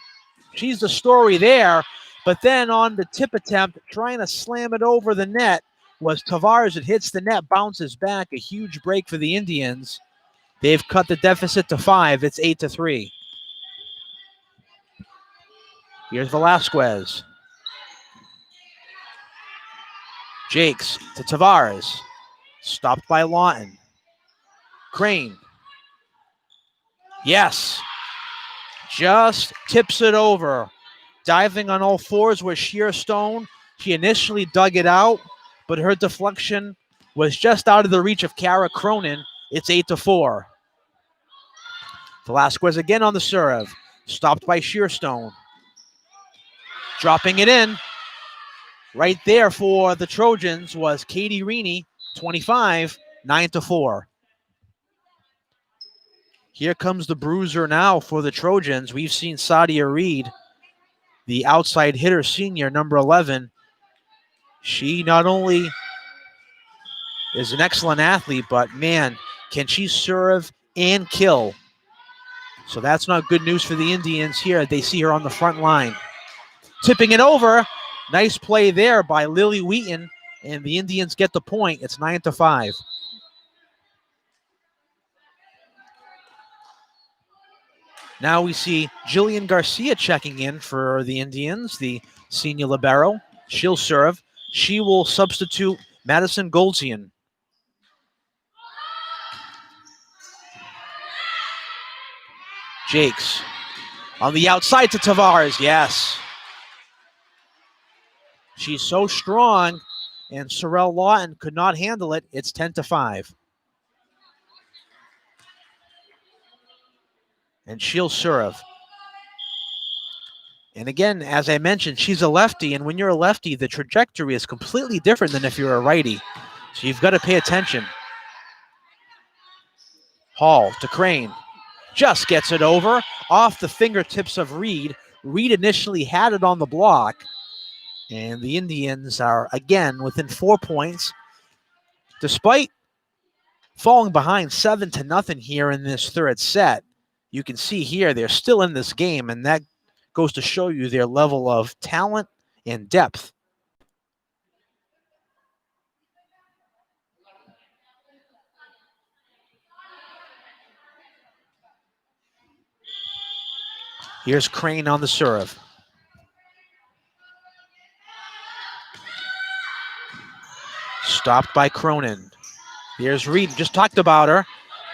She's the story there. But then on the tip attempt, trying to slam it over the net was Tavares. It hits the net, bounces back. A huge break for the Indians. They've cut the deficit to 5. It's 8-3. Here's Velasquez. Jakes to Tavares. Stopped by Lawton. Crane. Yes. Just tips it over. Diving on all fours was Shearstone. She initially dug it out, but her deflection was just out of the reach of Kara Cronin. It's 8-4. Velasquez again on the serve. Stopped by Shearstone. Dropping it in. Right there for the Trojans was Katie Reaney, 25, 9-4. Here comes the bruiser now for the Trojans. We've seen Sadia Reed, the outside hitter senior, number 11. She not only is an excellent athlete, but man, can she serve and kill. So that's not good news for the Indians here. They see her on the front line. Tipping it over. Nice play there by Lily Wheaton, and the Indians get the point. It's 9-5. Now we see Jillian Garcia checking in for the Indians, the senior libero. She'll serve. She will substitute Madison Goldzian. Jakes on the outside to Tavares. Yes. She's so strong, and Sorrel Lawton could not handle it. It's 10-5. And she'll serve. And again, as I mentioned, she's a lefty, and when you're a lefty, the trajectory is completely different than if you're a righty. So you've got to pay attention. Hall to Crane. Just gets it over off the fingertips of Reed. Reed initially had it on the block. And the Indians are, again, within 4 points. Despite falling behind 7-0 here in this third set, you can see here they're still in this game, and that goes to show you their level of talent and depth. Here's Crane on the serve. Stopped by Cronin. Here's Reed. Just talked about her.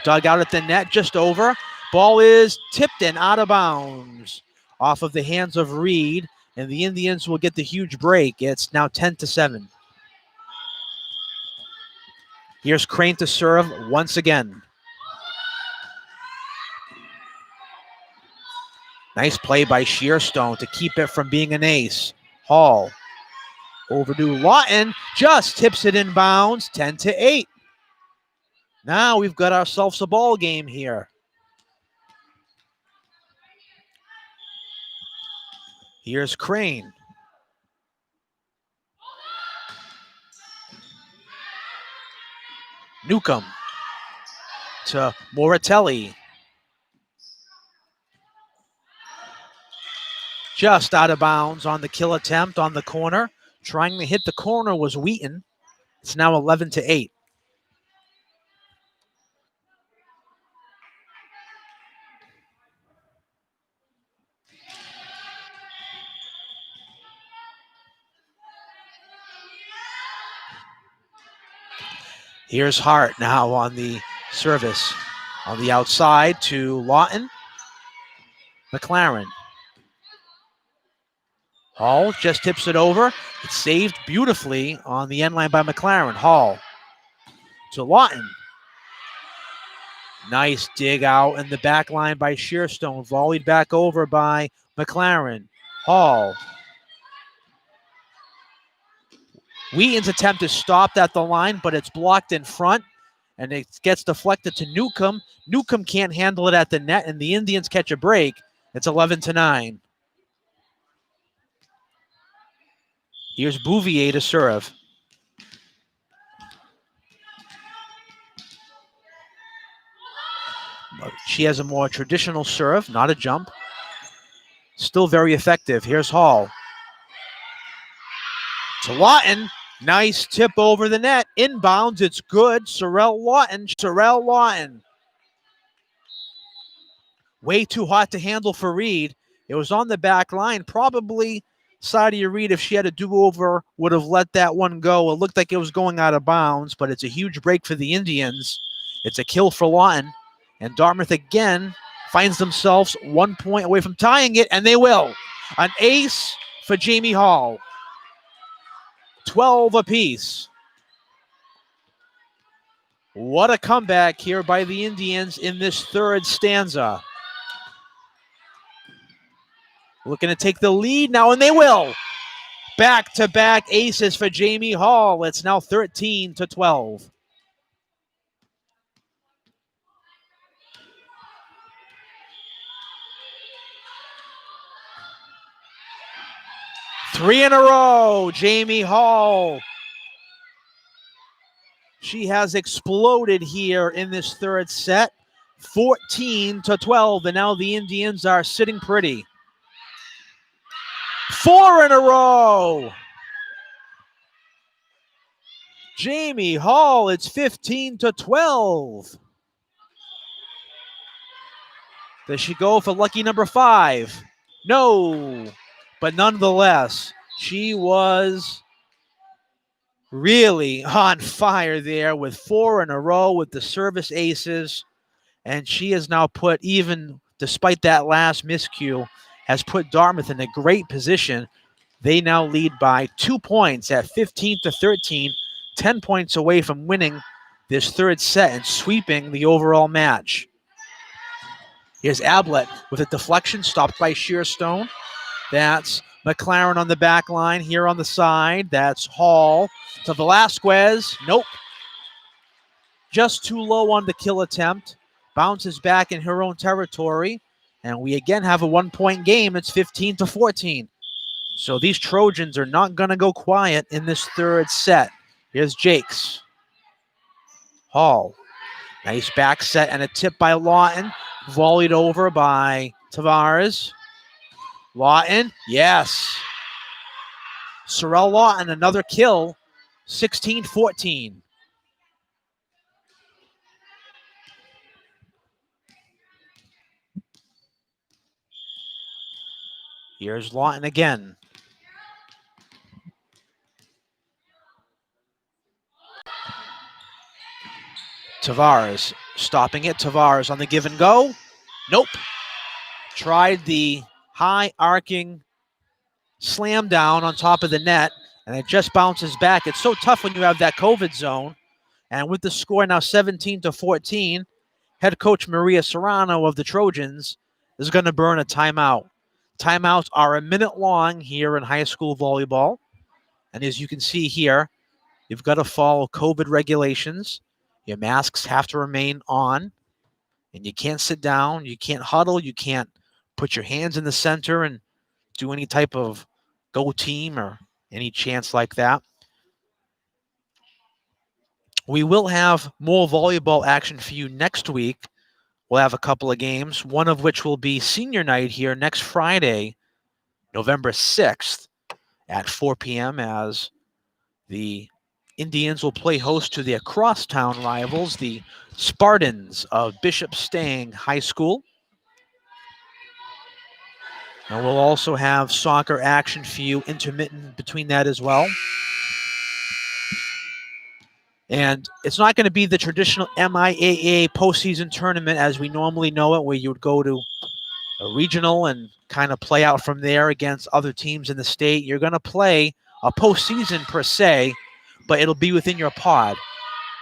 Dug out at the net, just over. Ball is tipped and out of bounds. Off of the hands of Reed, and the Indians will get the huge break. It's now 10-7. Here's Crane to serve once again. Nice play by Shearstone to keep it from being an ace. Hall. Overdue Lawton just tips it in bounds, 10-8. Now we've got ourselves a ball game here. Here's Crane. Newcomb to Moratelli. Just out of bounds on the kill attempt on the corner. Trying to hit the corner was Wheaton. It's now 11-8. Here's Hart now on the service. On the outside to Lawton. McLaren. Hall just tips it over. It's saved beautifully on the end line by McLaren. Hall to Lawton. Nice dig out in the back line by Shearstone. Volleyed back over by McLaren. Hall. Wheaton's attempt is stopped at the line, but it's blocked in front, and it gets deflected to Newcomb. Newcomb can't handle it at the net, and the Indians catch a break. It's 11-9. Here's Bouvier to serve. She has a more traditional serve, not a jump. Still very effective. Here's Hall. To Lawton. Nice tip over the net. Inbounds, it's good. Sorrel Lawton. Way too hot to handle for Reed. It was on the back line. Probably Sadia Reed, if she had a do-over, would have let that one go. It looked like it was going out of bounds, but it's a huge break for the Indians. It's a kill for Lawton. And Dartmouth again finds themselves 1 point away from tying it, and they will. An ace for Jamie Hall. 12 apiece. What a comeback here by the Indians in this third stanza. Looking to take the lead now, and they will. Back-to-back aces for Jamie Hall. It's now 13-12. Three in a row, Jamie Hall. She has exploded here in this third set. 14-12, and now the Indians are sitting pretty. 4 in a row. Jamie Hall, it's 15-12. Does she go for lucky number 5? No. But nonetheless, she was really on fire there with 4 in a row with the service aces. And she has now put, even despite that last miscue, has put Dartmouth in a great position. They now lead by 2 points at 15-13, 10 points away from winning this third set and sweeping the overall match. Here's Ablett with a deflection stopped by Shearstone. That's McLaren on the back line. Here on the side, that's Hall to Velasquez. Nope. Just too low on the kill attempt. Bounces back in her own territory. And we again have a 1 point game. It's 15-14. So these Trojans are not going to go quiet in this third set. Here's Jakes. Hall. Nice back set and a tip by Lawton. Volleyed over by Tavares. Lawton, yes. Sorrel Lawton, another kill, 16-14. Here's Lawton again. Tavares stopping it. Tavares on the give and go. Nope. Tried the high arcing slam down on top of the net, and it just bounces back. It's so tough when you have that COVID zone. And with the score now 17-14, head coach Maria Serrano of the Trojans is going to burn a timeout. Timeouts are a minute long here in high school volleyball. And as you can see here, you've got to follow COVID regulations. Your masks have to remain on, and you can't sit down, you can't huddle, you can't put your hands in the center and do any type of go team or any chance like that. We will have more volleyball action for you next week. We'll have a couple of games, one of which will be senior night here next Friday, November 6th at 4 p.m. as the Indians will play host to their crosstown rivals, the Spartans of Bishop Stang High School. And we'll also have soccer action for you intermittent between that as well. And it's not going to be the traditional MIAA postseason tournament as we normally know it, where you would go to a regional and kind of play out from there against other teams in the state. You're going to play a postseason per se, but it'll be within your pod.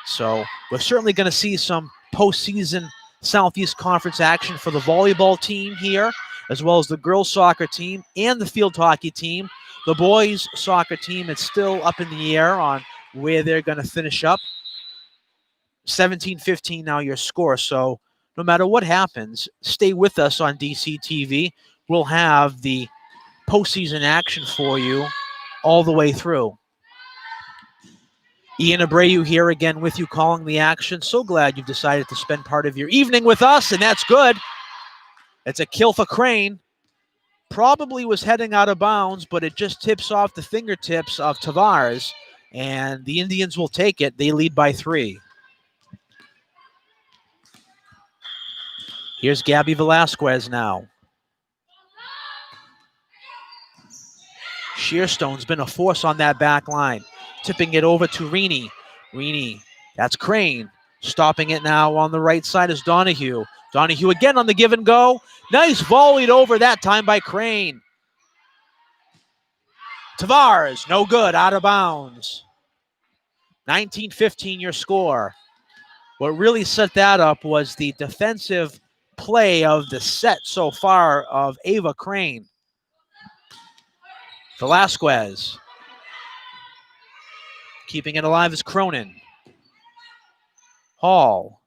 So we're certainly going to see some postseason Southeast Conference action for the volleyball team here, as well as the girls soccer team and the field hockey team. The boys soccer team, it's still up in the air on where they're going to finish up. 17-15 now your score. So no matter what happens, stay with us on DCTV. We'll have the postseason action for you all the way through. Ian Abreu here again with you calling the action. So glad you've decided to spend part of your evening with us, and that's good. It's a kill for Crane. Probably was heading out of bounds, but it just tips off the fingertips of Tavares, and the Indians will take it. They lead by 3. Here's Gabby Velasquez now. Shearstone's been a force on that back line. Tipping it over to Reaney. Reaney, that's Crane. Stopping it now on the right side is Donahue. Donahue again on the give and go. Nice volleyed over that time by Crane. Tavares, no good, out of bounds. 19-15 your score. What really set that up was the defensive play of the set so far of Ava Crane. Velasquez. Keeping it alive is Cronin. Hall.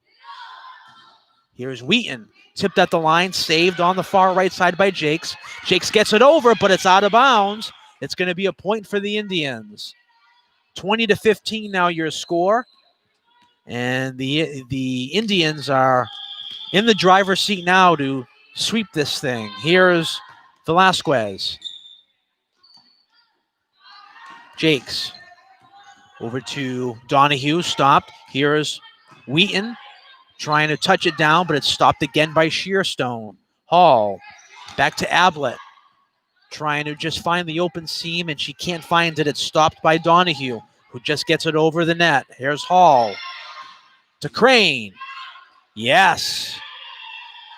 Here's Wheaton. Tipped at the line, saved on the far right side by Jakes. Jakes gets it over, but it's out of bounds. It's going to be a point for the Indians. 20-15 now your score. And the Indians are in the driver's seat now to sweep this thing. Here's Velasquez. Jakes. Over to Donahue, stopped. Here's Wheaton trying to touch it down, but it's stopped again by Shearstone. Hall, back to Ablett. Trying to just find the open seam, and she can't find it. It's stopped by Donahue, who just gets it over the net. Here's Hall to Crane. Yes.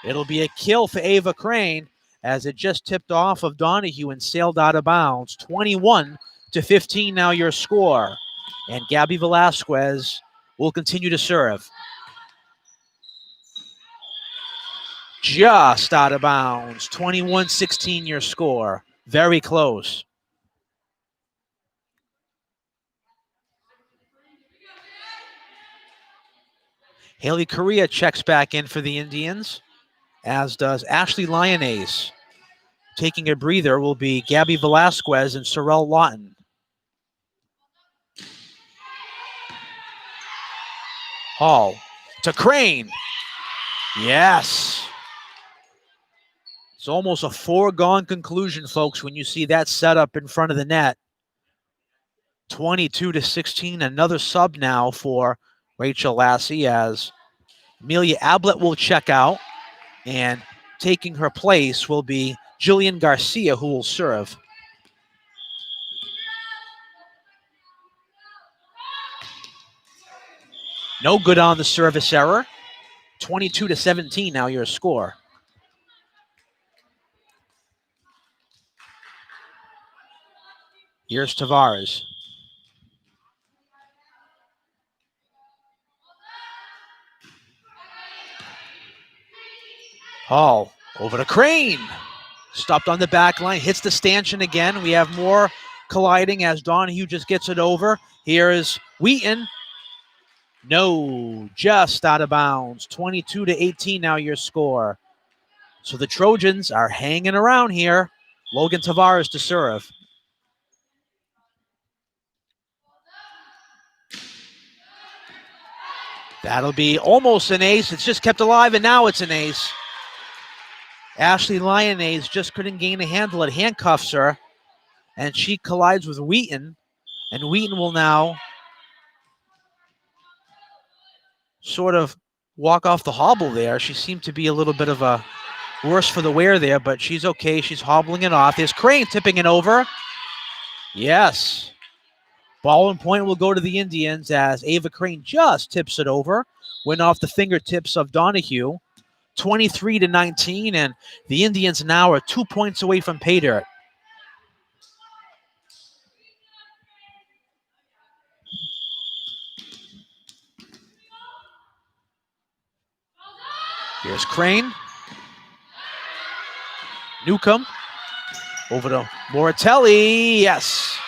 It'll be a kill for Ava Crane as it just tipped off of Donahue and sailed out of bounds. 21-15 now your score. And Gabby Velasquez will continue to serve. Just out of bounds. 21-16 your score. Very close. Haley Correa checks back in for the Indians, as does Ashley Lyonnaise. Taking a breather will be Gabby Velasquez and Sorrel Lawton. Hall to Crane. Yes. It's almost a foregone conclusion, folks, when you see that setup in front of the net. 22-16, another sub now for Rachel Lassie as Amelia Ablett will check out, and taking her place will be Jillian Garcia, who will serve. No good on the service error. 22-17 now your score. Here's Tavares. Hall over to Crane. Stopped on the back line, hits the stanchion again. We have more colliding as Donahue just gets it over. Here is Wheaton. No, just out of bounds. 22-18 now your score. So the Trojans are hanging around here. Logan Tavares to serve. That'll be almost an ace. It's just kept alive, and now it's an ace. Ashley Lyonnaise just couldn't gain a handle. It handcuffs her, and she collides with Wheaton, and Wheaton will now sort of walk off the hobble there. She seemed to be a little bit of a worse for the wear there, but she's okay. She's hobbling it off. There's Crane tipping it over. Yes. Ball and point will go to the Indians as Ava Crane just tips it over. Went off the fingertips of Donahue. 23-19, and the Indians now are 2 points away from pay dirt. Here's Crane. Newcomb. Over to Moratelli. Yes.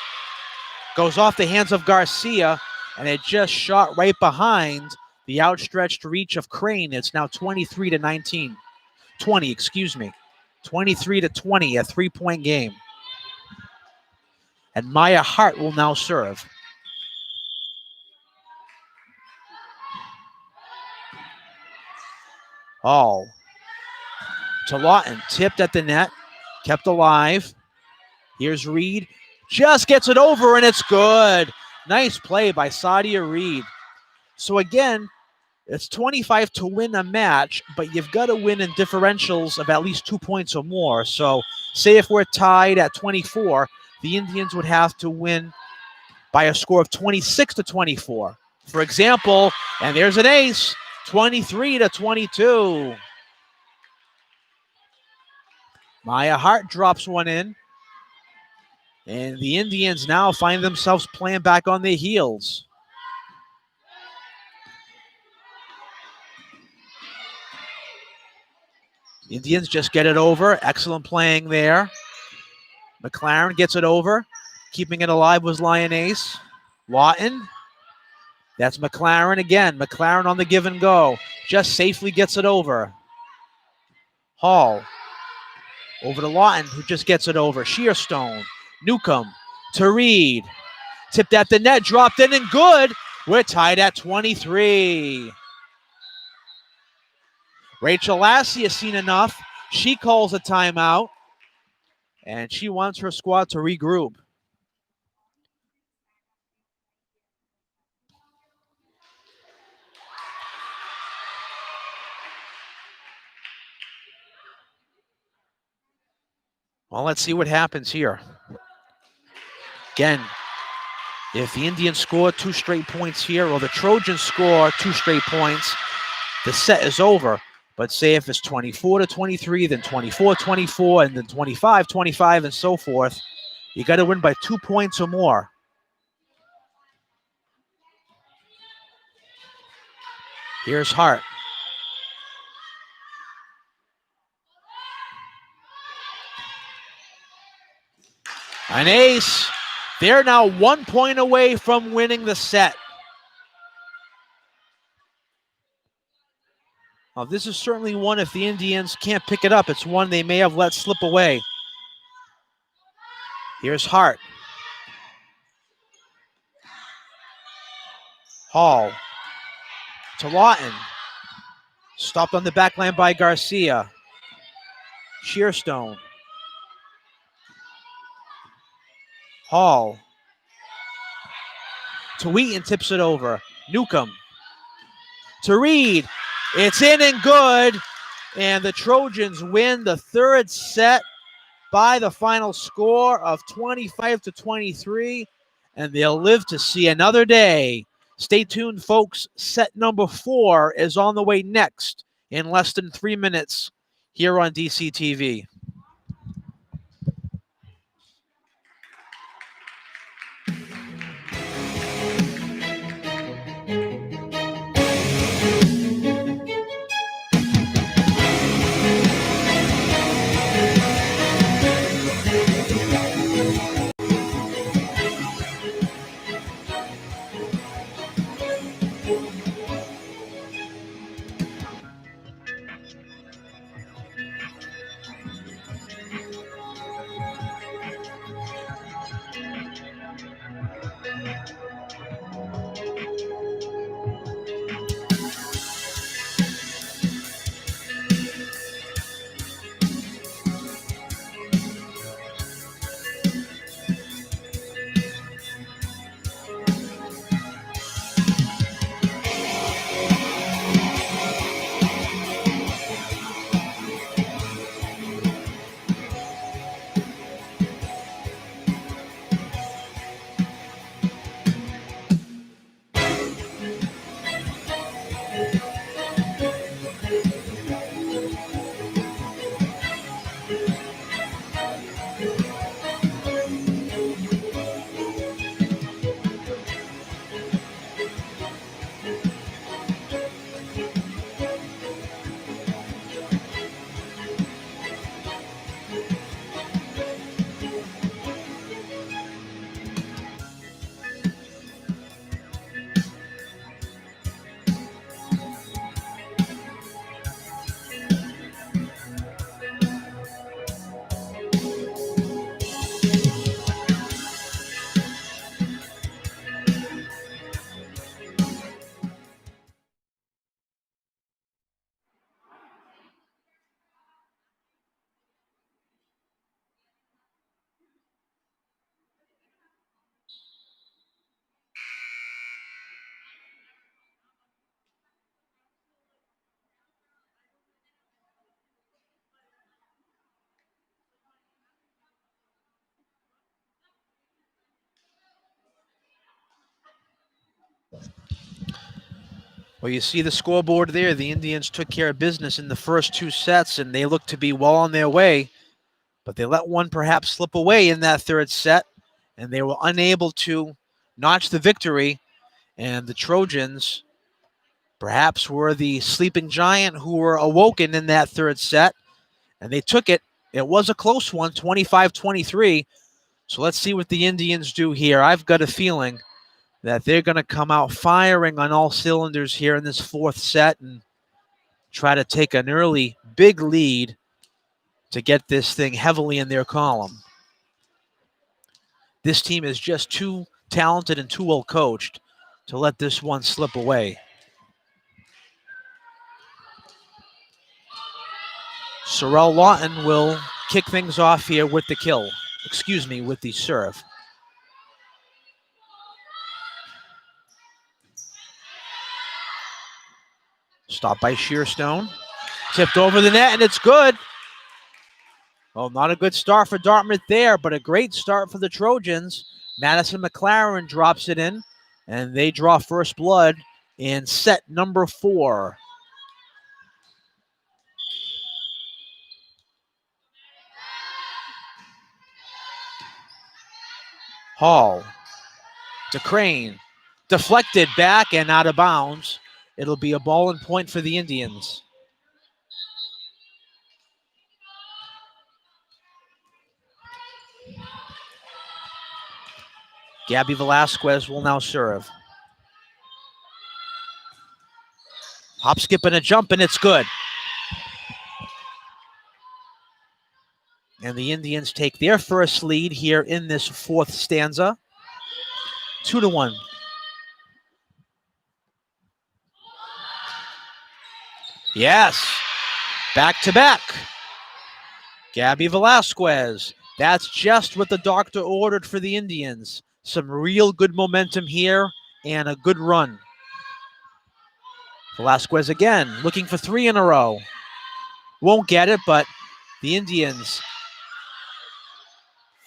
Goes off the hands of Garcia, and it just shot right behind the outstretched reach of Crane. It's now 23-19. 20, excuse me. 23-20, a 3-point game. And Maya Hart will now serve. Hall to Lawton, tipped at the net, kept alive. Here's Reed, just gets it over, and it's good. Nice play by Sadia Reed. So again, it's 25 to win a match, but you've got to win in differentials of at least 2 points or more. So say if we're tied at 24, the Indians would have to win by a score of 26-24. For example, and there's an ace, 23-22. Maya Hart drops one in, and the Indians now find themselves playing back on their heels. Indians just get it over. Excellent playing there. McLaren gets it over. Keeping it alive was Lyonnaise. Lawton. That's McLaren again. McLaren on the give and go. Just safely gets it over. Hall. Over to Lawton, who just gets it over. Shearstone. Newcomb to Reed. Tipped at the net. Dropped in and good. We're tied at 23. Rachel Lassie has seen enough. She calls a timeout, and she wants her squad to regroup. Well, let's see what happens here. Again, if the Indians score 2 straight points here, or the Trojans score 2 straight points, the set is over. But say if it's 24-23, then 24-24, and then 25-25, and so forth, you got to win by 2 points or more. Here's Hart. An ace. They're now 1 point away from winning the set. Now, this is certainly one, if the Indians can't pick it up, it's one they may have let slip away. Here's Hart. Hall to Lawton. Stopped on the back line by Garcia. Shearstone. Hall to Wheaton, tips it over. Newcomb to Reed. It's in and good. And the Trojans win the 3rd set by the final score of 25-23. And they'll live to see another day. Stay tuned, folks. Set number 4 is on the way next in less than 3 minutes here on DCTV. Well, you see the scoreboard there. The Indians took care of business in the first 2 sets, and they looked to be well on their way. But they let one perhaps slip away in that 3rd set, and they were unable to notch the victory. And the Trojans perhaps were the sleeping giant who were awoken in that 3rd set, and they took it. It was a close one, 25-23. So let's see what the Indians do here. I've got a feeling that they're going to come out firing on all cylinders here in this 4th set and try to take an early big lead to get this thing heavily in their column. This team is just too talented and too well coached to let this one slip away. Sorrel Lawton will kick things off here with the with the serve. Stopped by Shearstone. Tipped over the net, and it's good. Well, not a good start for Dartmouth there, but a great start for the Trojans. Madison McLaren drops it in, and they draw first blood in set number 4. Hall to Crane. Deflected back and out of bounds. It'll be a ball and point for the Indians. Gabby Velasquez will now serve. Hop, skip, and a jump, and it's good. And the Indians take their first lead here in this 4th stanza. 2-1. Yes, back-to-back. Gabby Velasquez. That's just what the doctor ordered for the Indians. Some real good momentum here and a good run. Velasquez again, looking for 3 in a row. Won't get it, but the Indians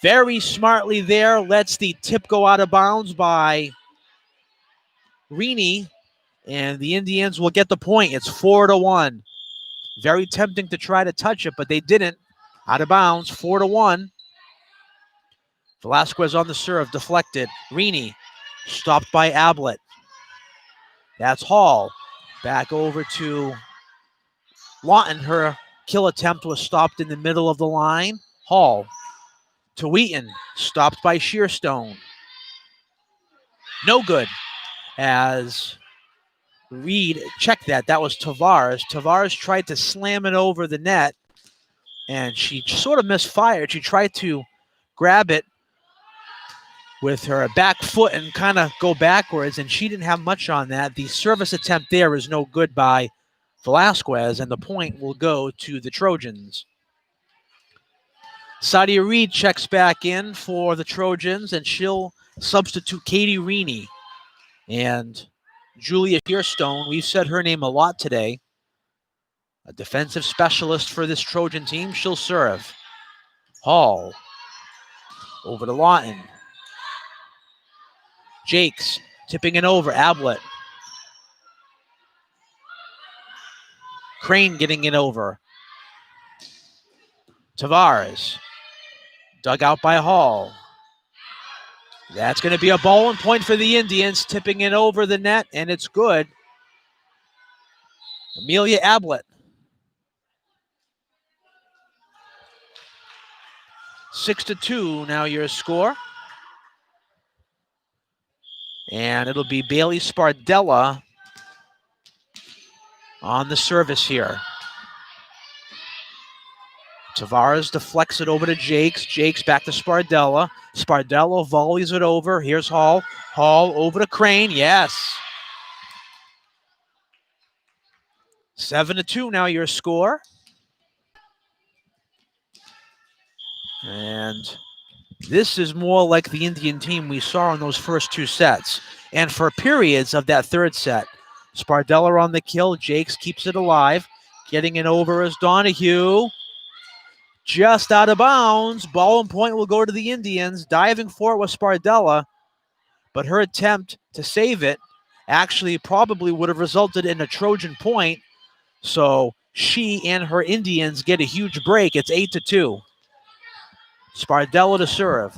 very smartly there lets the tip go out of bounds by Rainey, and the Indians will get the point. It's 4-1. Very tempting to try to touch it, but they didn't. Out of bounds, 4-1. Velasquez on the serve, deflected. Rainey stopped by Ablett. That's Hall. Back over to Lawton. Her kill attempt was stopped in the middle of the line. Hall to Wheaton, stopped by Shearstone. No good, as Reed checked that. That was Tavares. Tavares tried to slam it over the net, and she sort of misfired. She tried to grab it with her back foot and kind of go backwards, and she didn't have much on that. The service attempt there is no good by Velasquez, and the point will go to the Trojans. Sadia Reed checks back in for the Trojans, and she'll substitute Katie Rainey. And Julia Shearstone, we've said her name a lot today, a defensive specialist for this Trojan team. She'll serve. Hall over to Lawton. Jakes tipping it over. Ablett. Crane getting it over. Tavares. Dug out by Hall. That's going to be a ball and point for the Indians, tipping it over the net, and it's good. Amelia Ablett. 6-2 now your score. And it'll be Bailey Spardella on the service here. Tavares deflects it over to Jakes. Jakes back to Spardella. Spardella volleys it over. Here's Hall. Hall over to Crane. Yes. 7-2 now your score. And this is more like the Indian team we saw in those first 2 sets. And for periods of that 3rd set, Spardella on the kill. Jakes keeps it alive. Getting it over is Donahue. Just out of bounds. Ball and point will go to the Indians. Diving for it was Spardella, but her attempt to save it actually probably would have resulted in a Trojan point. So she and her Indians get a huge break. It's 8-2. Spardella to serve.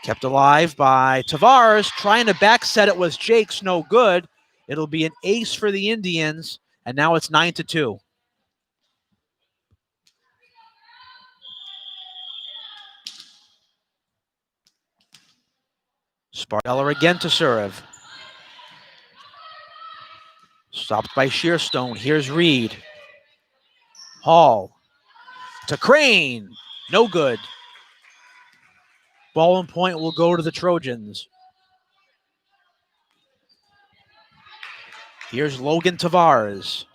Kept alive by Tavares. Trying to back set it was Jakes. No good. It'll be an ace for the Indians. And now it's 9-2. Spardella again to serve. Stopped by Shearstone. Here's Reed. Hall to Crane. No good. Ball and point will go to the Trojans. Here's Logan Tavares.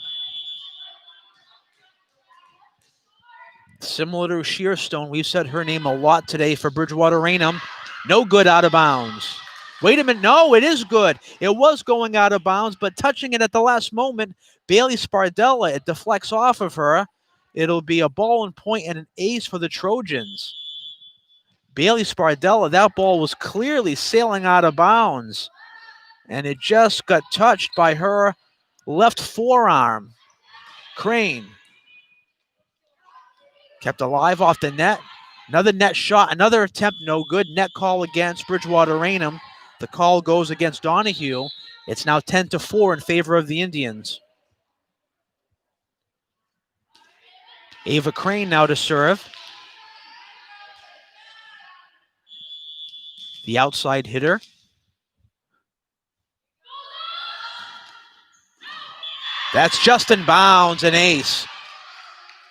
Similar to Shearstone, we've said her name a lot today for Bridgewater-Raynham. No good, out of bounds. Wait a minute, no, it is good. It was going out of bounds, but touching it at the last moment, Bailey Spardella, it deflects off of her. It'll be a ball and point and an ace for the Trojans. Bailey Spardella, that ball was clearly sailing out of bounds, and it just got touched by her left forearm. Crane. Kept alive off the net. Another net shot, another attempt, no good. Net call against Bridgewater-Raynham. The call goes against Donahue. It's now 10-4 in favor of the Indians. Ava Crane now to serve. The outside hitter. That's just in bounds, an ace.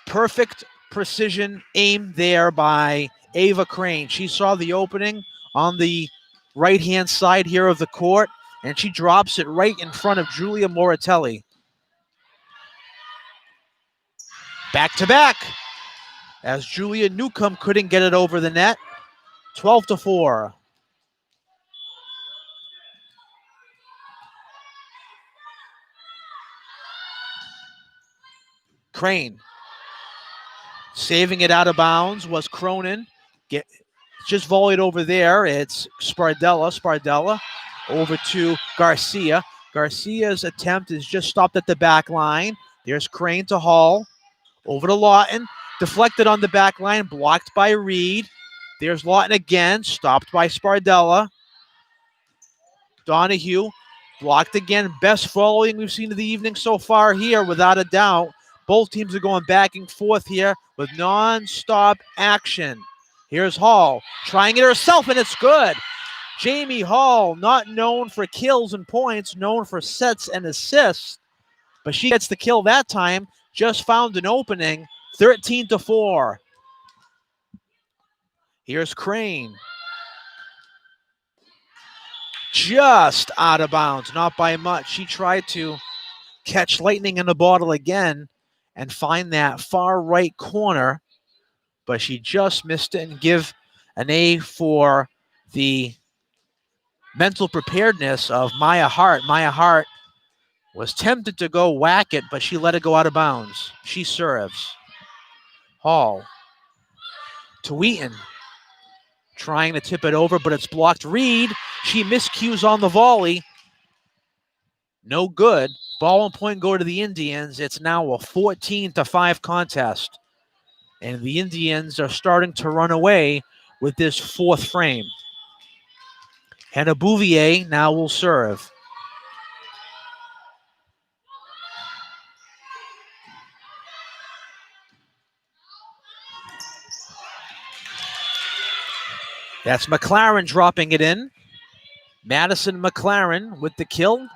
Perfect precision aim there by Ava Crane. She saw the opening on the right-hand side here of the court, and she drops it right in front of Julia Moratelli. Back-to-back, as Julia Newcomb couldn't get it over the net. 12-4. Crane. Saving it out of bounds was Cronin. Just volleyed over there. It's Spardella. Spardella over to Garcia. Garcia's attempt is just stopped at the back line. There's Crane to Hall. Over to Lawton. Deflected on the back line. Blocked by Reed. There's Lawton again. Stopped by Spardella. Donahue. Blocked again. Best volleying we've seen of the evening so far here, without a doubt. Both teams are going back and forth here with non-stop action. Here's Hall trying it herself, and it's good. Jamie Hall, not known for kills and points, known for sets and assists, but she gets the kill that time. Just found an opening. 13-4. Here's Crane. Just out of bounds, not by much. She tried to catch lightning in the bottle again and find that far right corner, but she just missed it, and give an A for the mental preparedness of Maya Hart. Maya Hart was tempted to go whack it, but she let it go out of bounds. She serves. Hall to Wheaton. Trying to tip it over, but it's blocked. Reed, she miscues on the volley. No good. Ball and point go to the Indians. It's now a 14-5 contest. And the Indians are starting to run away with this fourth frame. Hannah Bouvier now will serve. That's McLaren dropping it in. Madison McLaren with the kill.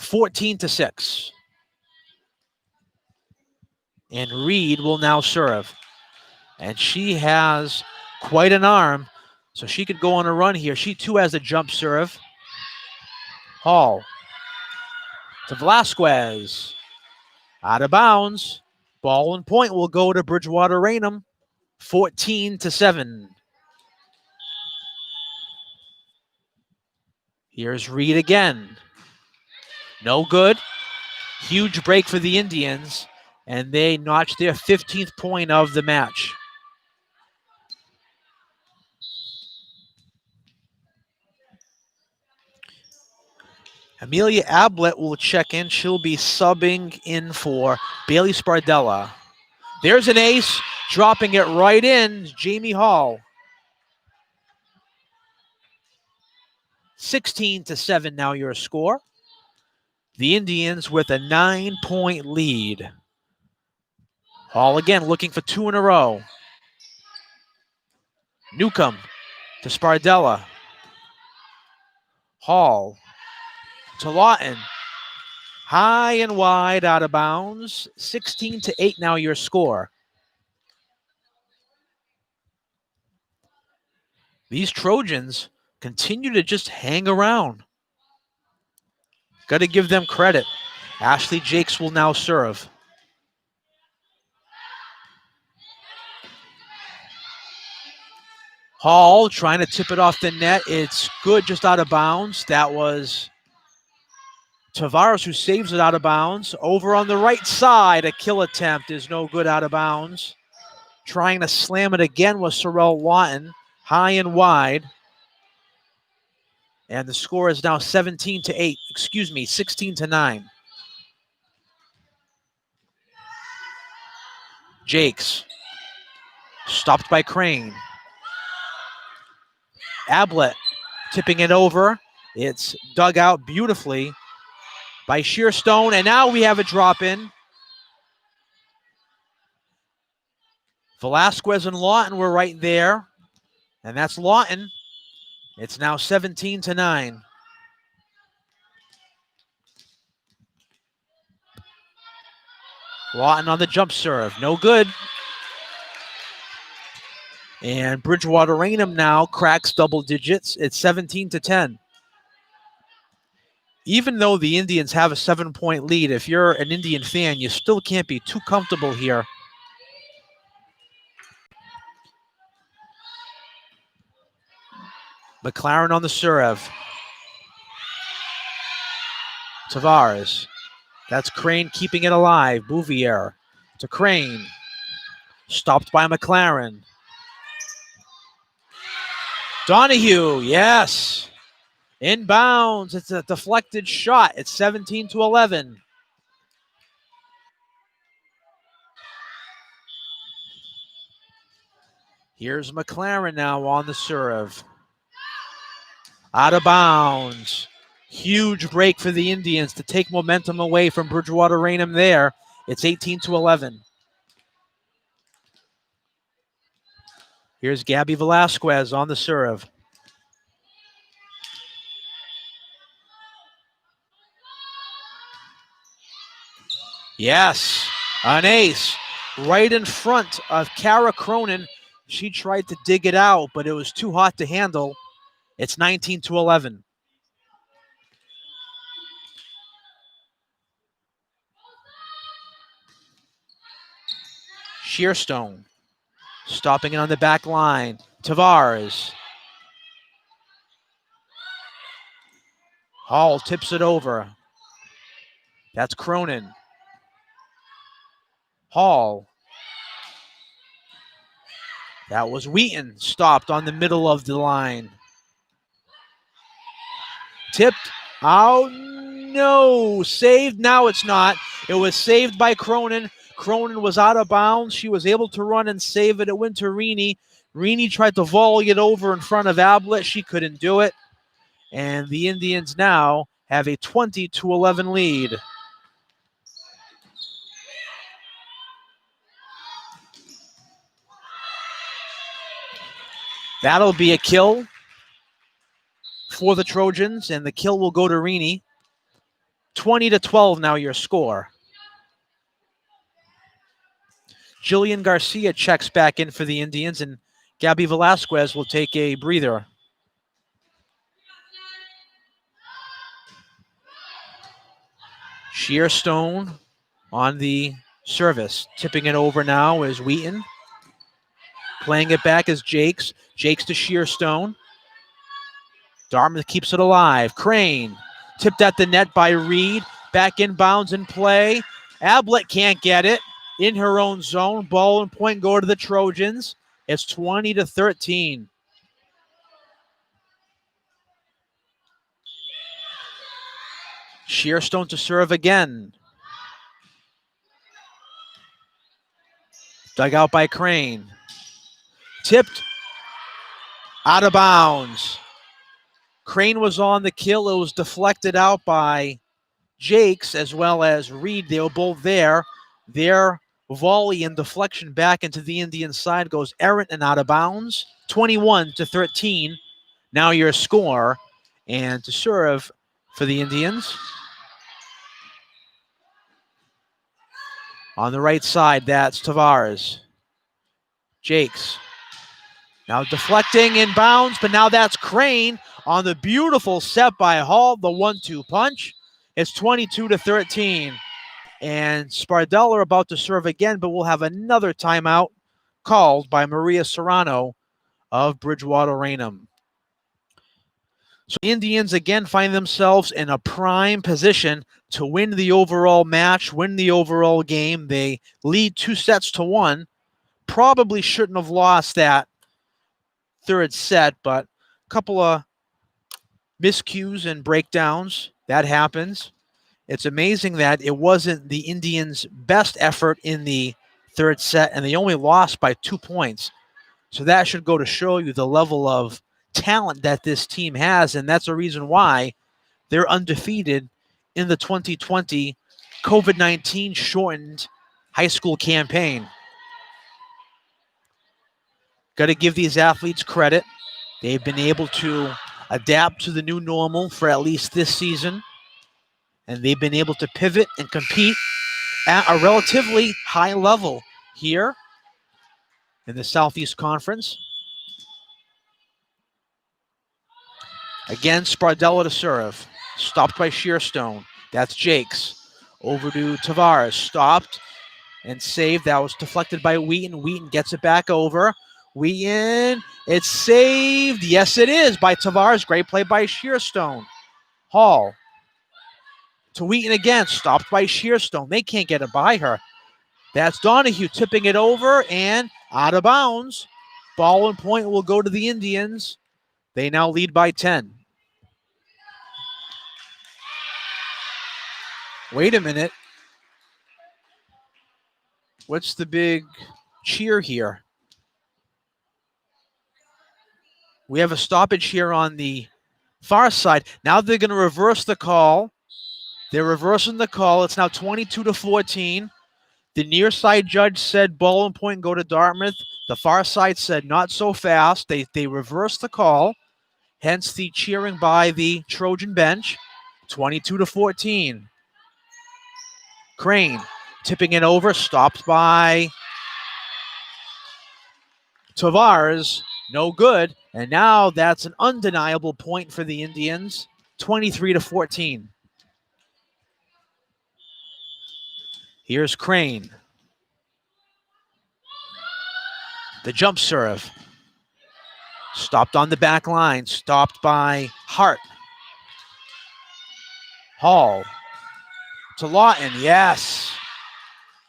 14-6. And Reed will now serve. And she has quite an arm, so she could go on a run here. She too has a jump serve. Hall to Velasquez. Out of bounds. Ball and point will go to Bridgewater-Raynham. 14-7. Here's Reed again. No good. Huge break for the Indians, and they notched their 15th point of the match. Amelia Ablett will check in. She'll be subbing in for Bailey Spardella. There's an ace, dropping it right in, Jamie Hall. 16-7 now your score. The Indians with a 9-point lead. Hall again looking for 2 in a row. Newcomb to Spardella. Hall to Lawton. High and wide, out of bounds. 16-8 now your score. These Trojans continue to just hang around. Got to give them credit. Ashley Jakes will now serve. Hall trying to tip it off the net. It's good, just out of bounds. That was Tavares who saves it out of bounds. Over on the right side, a kill attempt is no good, out of bounds. Trying to slam it again was Sorrell Lawton, high and wide. And the score is now 16-9. Jakes, stopped by Crane. Ablett tipping it over. It's dug out beautifully by Shearstone, and now we have a drop in. Velasquez and Lawton were right there, and that's Lawton. It's now 17-9. Lawton on the jump serve, no good. And Bridgewater-Raynham now cracks double digits. It's 17-10. Even though the Indians have a 7-point lead, if you're an Indian fan, you still can't be too comfortable here. McLaren on the serve. Tavares. That's Crane keeping it alive. Bouvier to Crane. Stopped by McLaren. Donahue, yes. Inbounds. It's a deflected shot. It's 17-11. Here's McLaren now on the serve. Out of bounds. Huge break for the Indians to take momentum away from Bridgewater-Raynham there. It's 18-11. Here's Gabby Velasquez on the serve. Yes, an ace right in front of Kara Cronin. She tried to dig it out, but it was too hot to handle. It's 19-11. Shearstone stopping it on the back line. Tavares. Hall tips it over. That's Cronin. Hall. That was Wheaton, stopped on the middle of the line. Tipped out, no, saved, now it's not. It was saved by Cronin. Cronin was out of bounds. She was able to run and save it. It went to Reaney. Reaney tried to volley it over in front of Ablett. She couldn't do it. And the Indians now have a 20-11 lead. That'll be a kill for the Trojans, and the kill will go to Reaney. 20-12 now your score. Jillian Garcia checks back in for the Indians, and Gabby Velasquez will take a breather. Shearstone on the service. Tipping it over now is Wheaton. Playing it back is Jakes. Jakes to Shearstone. Dartmouth keeps it alive. Crane. Tipped at the net by Reed. Back inbounds in play. Ablett can't get it. In her own zone. Ball and point go to the Trojans. It's 20-13. Shearstone to serve again. Dug out by Crane. Tipped out of bounds. Crane was on the kill. It was deflected out by Jakes as well as Reed. They were both there. Their volley and deflection back into the Indian side goes errant and out of bounds. 21-13. Now your score. And to serve for the Indians. On the right side, that's Tavares. Jakes. Now deflecting in bounds, but now that's Crane on the beautiful set by Hall, the 1-2 punch. It's 22-13. And Spardella about to serve again, but we'll have another timeout called by Maria Serrano of Bridgewater-Raynham. So Indians again find themselves in a prime position to win the overall match, win the overall game. They lead 2-1. Probably shouldn't have lost that third set, but a couple of miscues and breakdowns. That happens. It's amazing that it wasn't the Indians' best effort in the third set, and they only lost by 2 points. So that should go to show you the level of talent that this team has, and that's a reason why they're undefeated in the 2020 COVID-19 shortened high school campaign. Got to give these athletes credit. They've been able to adapt to the new normal for at least this season, and they've been able to pivot and compete at a relatively high level here in the Southeast Conference. Again, Spardella to serve. Stopped by Shearstone. That's Jakes. Over to Tavares. Stopped and saved. That was deflected by Wheaton. Wheaton gets it back over. Wheaton. It's saved. Yes, it is by Tavares. Great play by Shearstone. Hall. To Wheaton again. Stopped by Shearstone. They can't get it by her. That's Donahue tipping it over and out of bounds. Ball and point will go to the Indians. They now lead by 10. Wait a minute. What's the big cheer here? We have a stoppage here on the far side. Now they're going to reverse the call. They're reversing the call. It's now 22-14. The near side judge said ball and point go to Dartmouth. The far side said not so fast. They reversed the call. Hence the cheering by the Trojan bench. 22-14. Crane tipping it over. Stopped by Tavares. No good. And now that's an undeniable point for the Indians. 23-14. Here's Crane. The jump serve. Stopped on the back line. Stopped by Hart. Hall. To Lawton. Yes.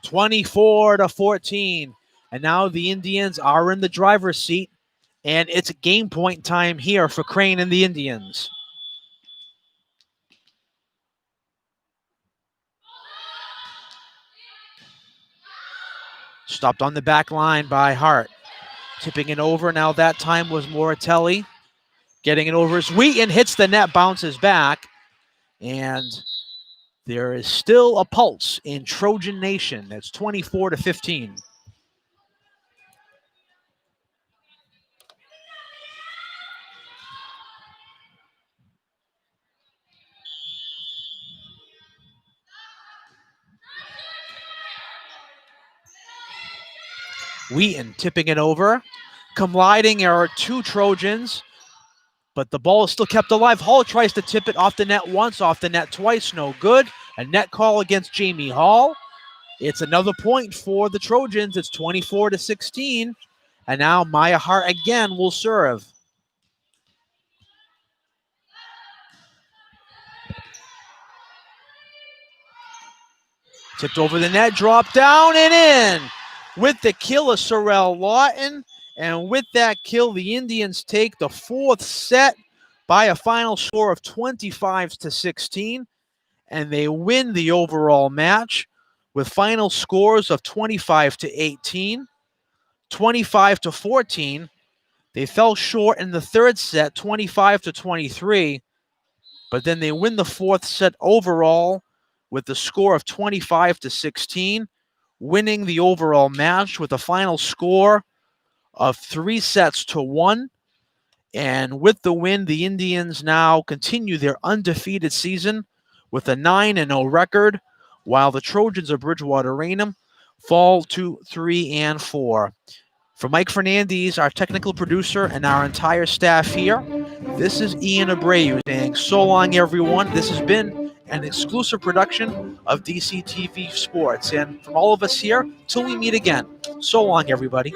24-14. And now the Indians are in the driver's seat. And it's game point time here for Crane and the Indians. Stopped on the back line by Hart. Tipping it over. Now that time was Moratelli. Getting it over as Wheaton hits the net, bounces back. And there is still a pulse in Trojan Nation. That's 24-15. Wheaton tipping it over. Colliding are two Trojans, but the ball is still kept alive. Hall tries to tip it off the net once, off the net twice, no good. A net call against Jamie Hall. It's another point for the Trojans. It's 24-16. And now Maya Hart again will serve. Tipped over the net, dropped down and in. With the kill of Sorrel Lawton. And with that kill, the Indians take the fourth set by a final score of 25-16. and they win the overall match with final scores of 25-18, 25-14. They fell short in the third set, 25-23, but then they win the fourth set overall with the score of 25-16, winning the overall match with a final score of 3-1. And with the win, the Indians now continue their undefeated season with a 9-0 record, while the Trojans of Bridgewater-Raynham fall to 3-4. For Mike Fernandez, our technical producer, and our entire staff here, this is Ian Abreu saying so long, everyone. This has been an exclusive production of DCTV Sports. And from all of us here, till we meet again, so long, everybody.